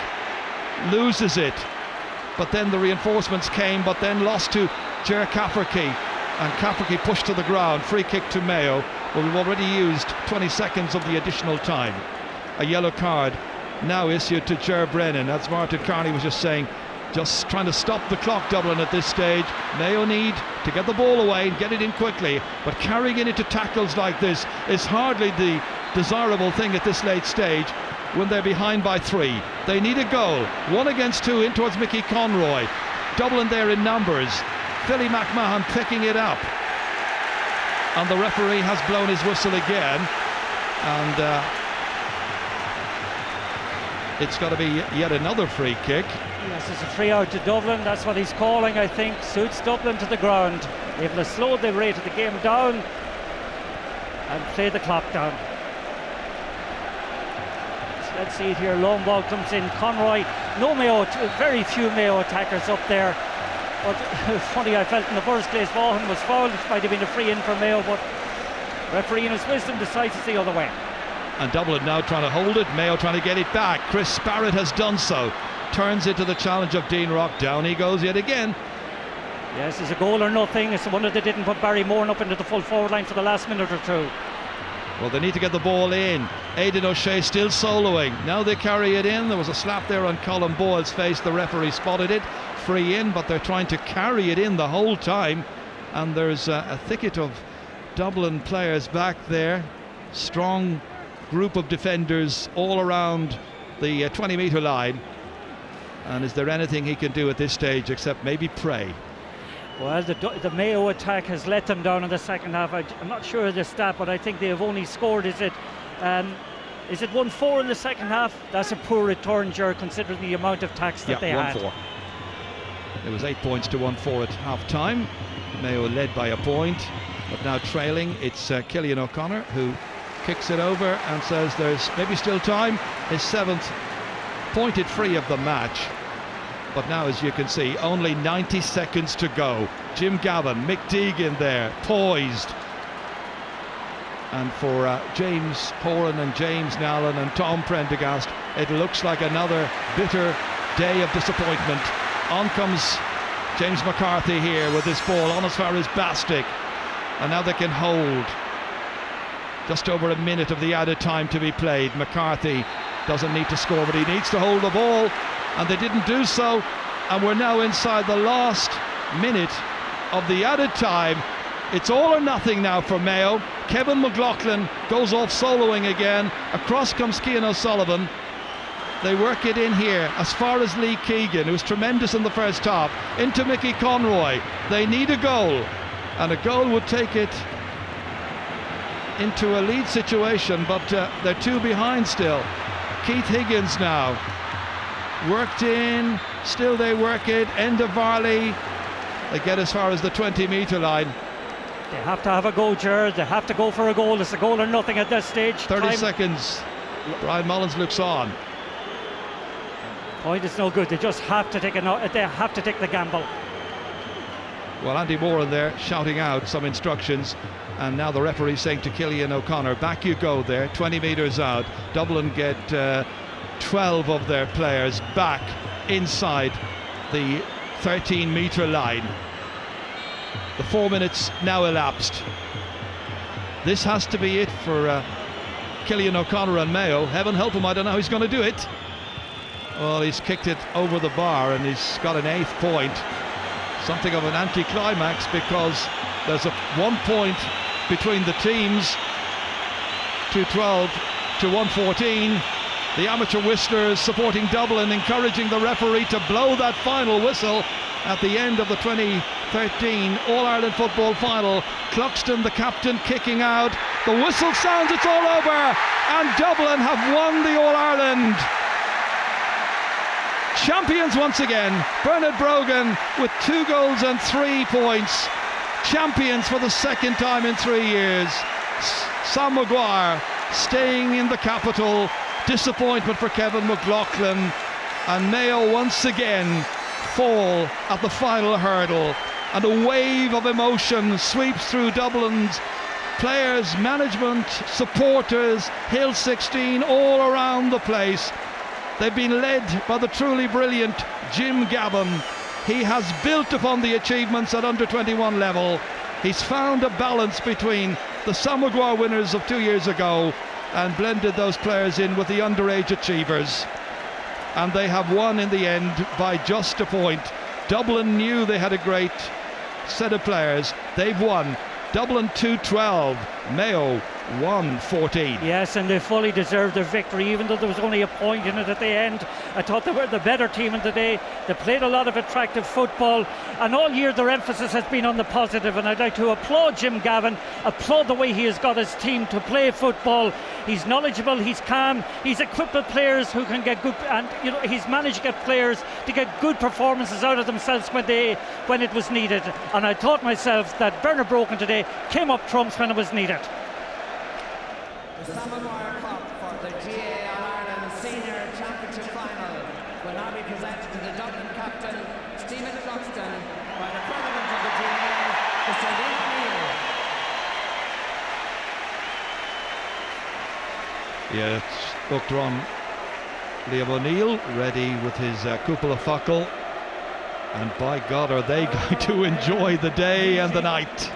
loses it, but then the reinforcements came, but then lost to Ger Cafferkey, and Cafferkey pushed to the ground. Free kick to Mayo. Well, we've already used 20 seconds of the additional time. A yellow card now issued to Ger Brennan, as Martin Carney was just saying, just trying to stop the clock, Dublin, at this stage. Mayo need to get the ball away and get it in quickly, but carrying it into tackles like this is hardly the desirable thing at this late stage when they're behind by 3. They need a goal. 1 against 2 in towards Mickey Conroy. Dublin there in numbers. Philly McMahon picking it up, and the referee has blown his whistle again, and it's got to be yet another free kick. Yes, it's a free out to Dublin. That's what he's calling, I think. Suits Dublin to the ground. Able to slow the rate of the game down and play the clock down. So let's see it here. Long ball comes in. Conroy. No Mayo, very few Mayo attackers up there. But funny, I felt in the first place Vaughan was fouled. It might have been a free in for Mayo, but referee in his wisdom decides it's the other way. And Dublin now trying to hold it. Mayo trying to get it back. Chris Barrett has done so. Turns into the challenge of Dean Rock. Down he goes yet again. Yes, it's a goal or nothing. It's a wonder they didn't put Barry Moran up into the full forward line for the last minute or two. Well, they need to get the ball in. Aidan O'Shea still soloing. Now they carry it in. There was a slap there on Colin Boyle's face. The referee spotted it. Free in, but they're trying to carry it in the whole time. And there's a thicket of Dublin players back there. Strong group of defenders all around the 20-metre line. And is there anything he can do at this stage except maybe pray? Well, the Mayo attack has let them down in the second half. I'm not sure of the stat, but I think they have only scored, is it 1-4 in the second half? That's a poor return, Ger, considering the amount of attacks that they had. 1-4. It was 8 points to 1-4 at half-time. Mayo led by a point, but now trailing. It's Cillian O'Connor who kicks it over and says there's maybe still time. His 7th pointed free of the match. But now, as you can see, only 90 seconds to go. Jim Gavin, Mick Deegan there, poised. And for James Horan and James Nallen and Tom Prendergast, it looks like another bitter day of disappointment. On comes James McCarthy here with this ball on as far as Bastick. And now they can hold. Just over a minute of the added time to be played. McCarthy doesn't need to score, but he needs to hold the ball, and they didn't do so. And we're now inside the last minute of the added time. It's all or nothing now for Mayo. Kevin McLaughlin goes off soloing again. Across comes Cian O'Sullivan. They work it in here as far as Lee Keegan, who was tremendous in the first half, into Mickey Conroy. They need a goal, and a goal would take it into a lead situation, but they're 2 behind still. Keith Higgins now worked in, still they work it, end of Varley. They get as far as the 20-metre line. They have to have a go, Gerard. They have to go for a goal. It's a goal or nothing at this stage. 30 seconds. Brian Mullins looks on. Point is no good. They just have to take the gamble. Well, Andy Moore in there shouting out some instructions, and now the referee saying to Cillian O'Connor, back you go there, 20 metres out. Dublin get 12 of their players back inside the 13-metre line. The 4 minutes now elapsed. This has to be it for Cillian O'Connor and Mayo. Heaven help him, I don't know how he's going to do it. Well, he's kicked it over the bar and he's got an 8th point. Something of an anticlimax, because there's a 1 point between the teams. 212 to 114. The amateur whistlers supporting Dublin, encouraging the referee to blow that final whistle at the end of the 2013 All-Ireland football final. Cluxton, the captain, kicking out. The whistle sounds, it's all over, and Dublin have won the All-Ireland. Champions once again. Bernard Brogan with 2 goals and 3 points. Champions for the 2nd time in 3 years. Sam Maguire staying in the capital. Disappointment for Kevin McLaughlin, and Mayo once again fall at the final hurdle, and a wave of emotion sweeps through Dublin's players, management, supporters, Hill 16, all around the place. They've been led by the truly brilliant Jim Gavin. He has built upon the achievements at under-21 level. He's found a balance between the Sam Maguire winners of 2 years ago and blended those players in with the underage achievers. And they have won in the end by just a point. Dublin knew they had a great set of players. They've won. Dublin 2-12, Mayo 1-14. Yes, and they fully deserved their victory, even though there was only a point in it at the end. I thought they were the better team in the day. They played a lot of attractive football, and all year their emphasis has been on the positive, and I'd like to applaud Jim Gavin, applaud the way he has got his team to play football. He's knowledgeable, he's calm, he's equipped with players who can get good, and he's managed to get players to get good performances out of themselves when it was needed. And I thought myself that Bernard Brogan today came up trumps when it was needed. The Sam Maguire Cup for the GA All-Ireland Senior Championship Final will now be presented to the Dublin captain, Stephen Cluxton, by the President of the GA, Mr. Liam O'Neill. Yeah, it's Dr. on Liam O'Neill, ready with his cupola focal. And by God, are they going to enjoy the day and the night.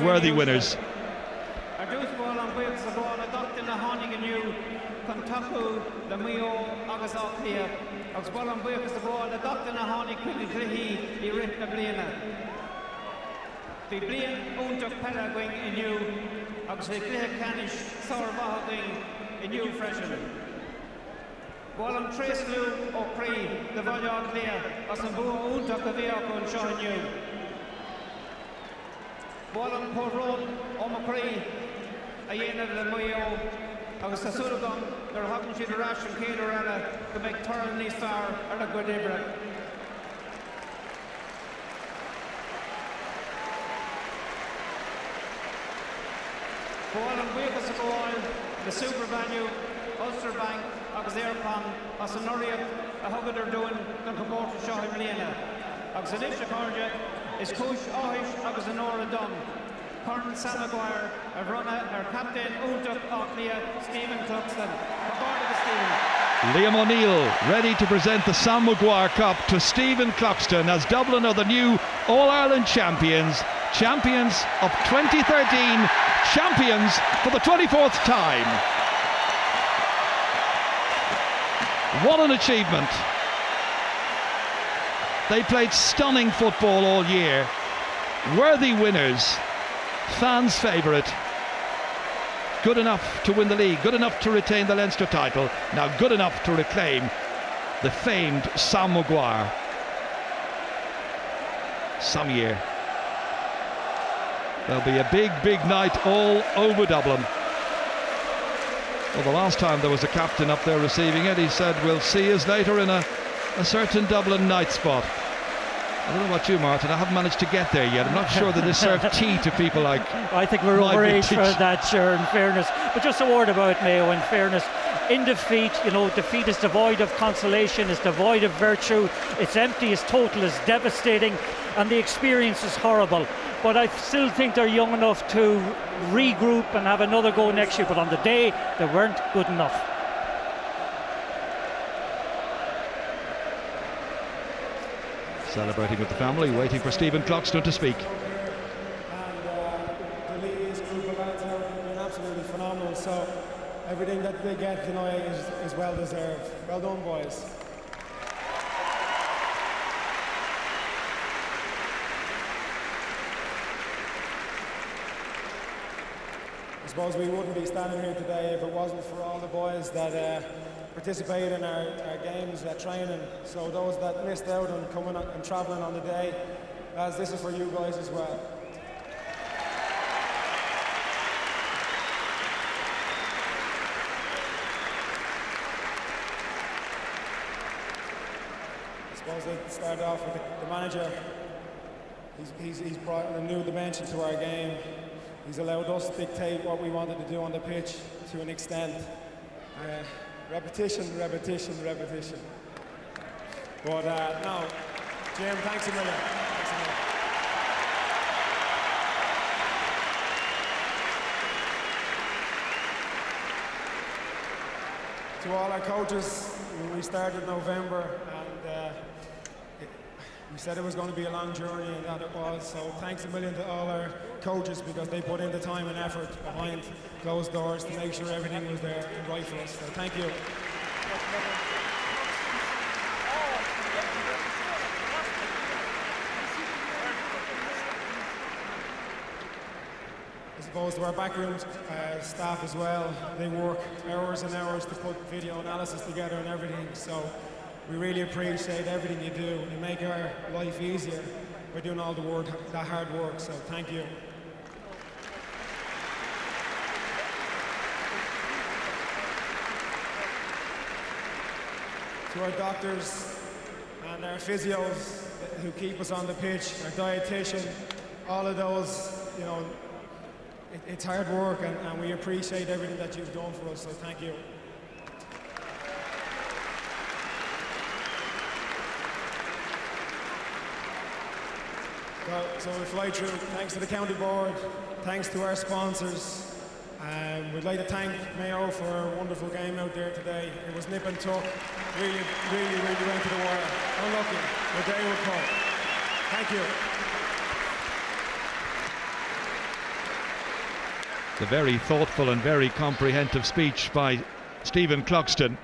Worthy winners. The Mayo agus Aucklia agus Bolan Buick the ball the doctor na Honey Quigley he written the Blina. The Blin Untuk Paraguay in you agus the Clear Canish Sorvahing in you freshen. Bolan Trace Lou O'Cree the Voya Clear as a Boo Untuk Aviaco and showing you. Bolan Port Road O'Macree a yen of the Mayo. Agus the Sullivan, they're having to the rash and Cater to make thoroughly far at a good Ibra. Boal and Wekas of Boal, the Super Value, Ulster Bank, Agus Airpon, as an Oriot, a Hugger they're doing, the Cabot to Shahim Lena. Agus the Lisha Corja is Kush Ohish, Agus the Nora Dunn. Corn Sam Maguire, a runner, our captain, Untuk Aucklia, Stephen Cluxton. Liam O'Neill ready to present the Sam Maguire Cup to Stephen Cluxton as Dublin are the new All-Ireland champions. Champions of 2013, champions for the 24th time. What an achievement. They played stunning football all year. Worthy winners. Fans' favourite. Good enough to win the league, good enough to retain the Leinster title, now good enough to reclaim the famed Sam Maguire. Some year. There'll be a big night all over Dublin. Well, the last time there was a captain up there receiving it, he said, "We'll see us later in a certain Dublin night spot." I don't know about you, Martin. I haven't managed to get there yet. I'm not sure that they serve tea to people like I think we're overage for that, sure, in fairness. But just a word about Mayo, in fairness. In defeat, defeat is devoid of consolation, is devoid of virtue. It's empty, it's total, it's devastating, and the experience is horrible. But I still think they're young enough to regroup and have another go next year. But on the day, they weren't good enough. Celebrating with the family, waiting for Stephen Cloxton to speak. And the league group of lads have been absolutely phenomenal. So everything that they get tonight is well deserved. Well done, boys. I suppose we wouldn't be standing here today if it wasn't for all the boys that participate in our games, training. So those that missed out on coming and travelling on the day, as this is for you guys as well. I suppose I'd start off with the manager. He's brought a new dimension to our game. He's allowed us to dictate what we wanted to do on the pitch to an extent. Repetition. But no, Jim, thanks a million. To all our coaches, we started November, and we said it was going to be a long journey, and that it was. So thanks a million to all our coaches, because they put in the time and effort behind closed doors to make sure everything was there and right for us. So thank you. I suppose to our backroom staff as well, they work hours and hours to put video analysis together and everything. So we really appreciate everything you do. You make our life easier by doing all that hard work. So thank you. To our doctors and our physios who keep us on the pitch, our dietitian, all of those, it's hard work, and we appreciate everything that you've done for us, so thank you. So we fly through. Thanks to the county board, thanks to our sponsors. We'd like to thank Mayo for a wonderful game out there today. It was nip and tuck. Really went to the wire. Unlucky. The day will come. Thank you. The very thoughtful and very comprehensive speech by Stephen Cloxton.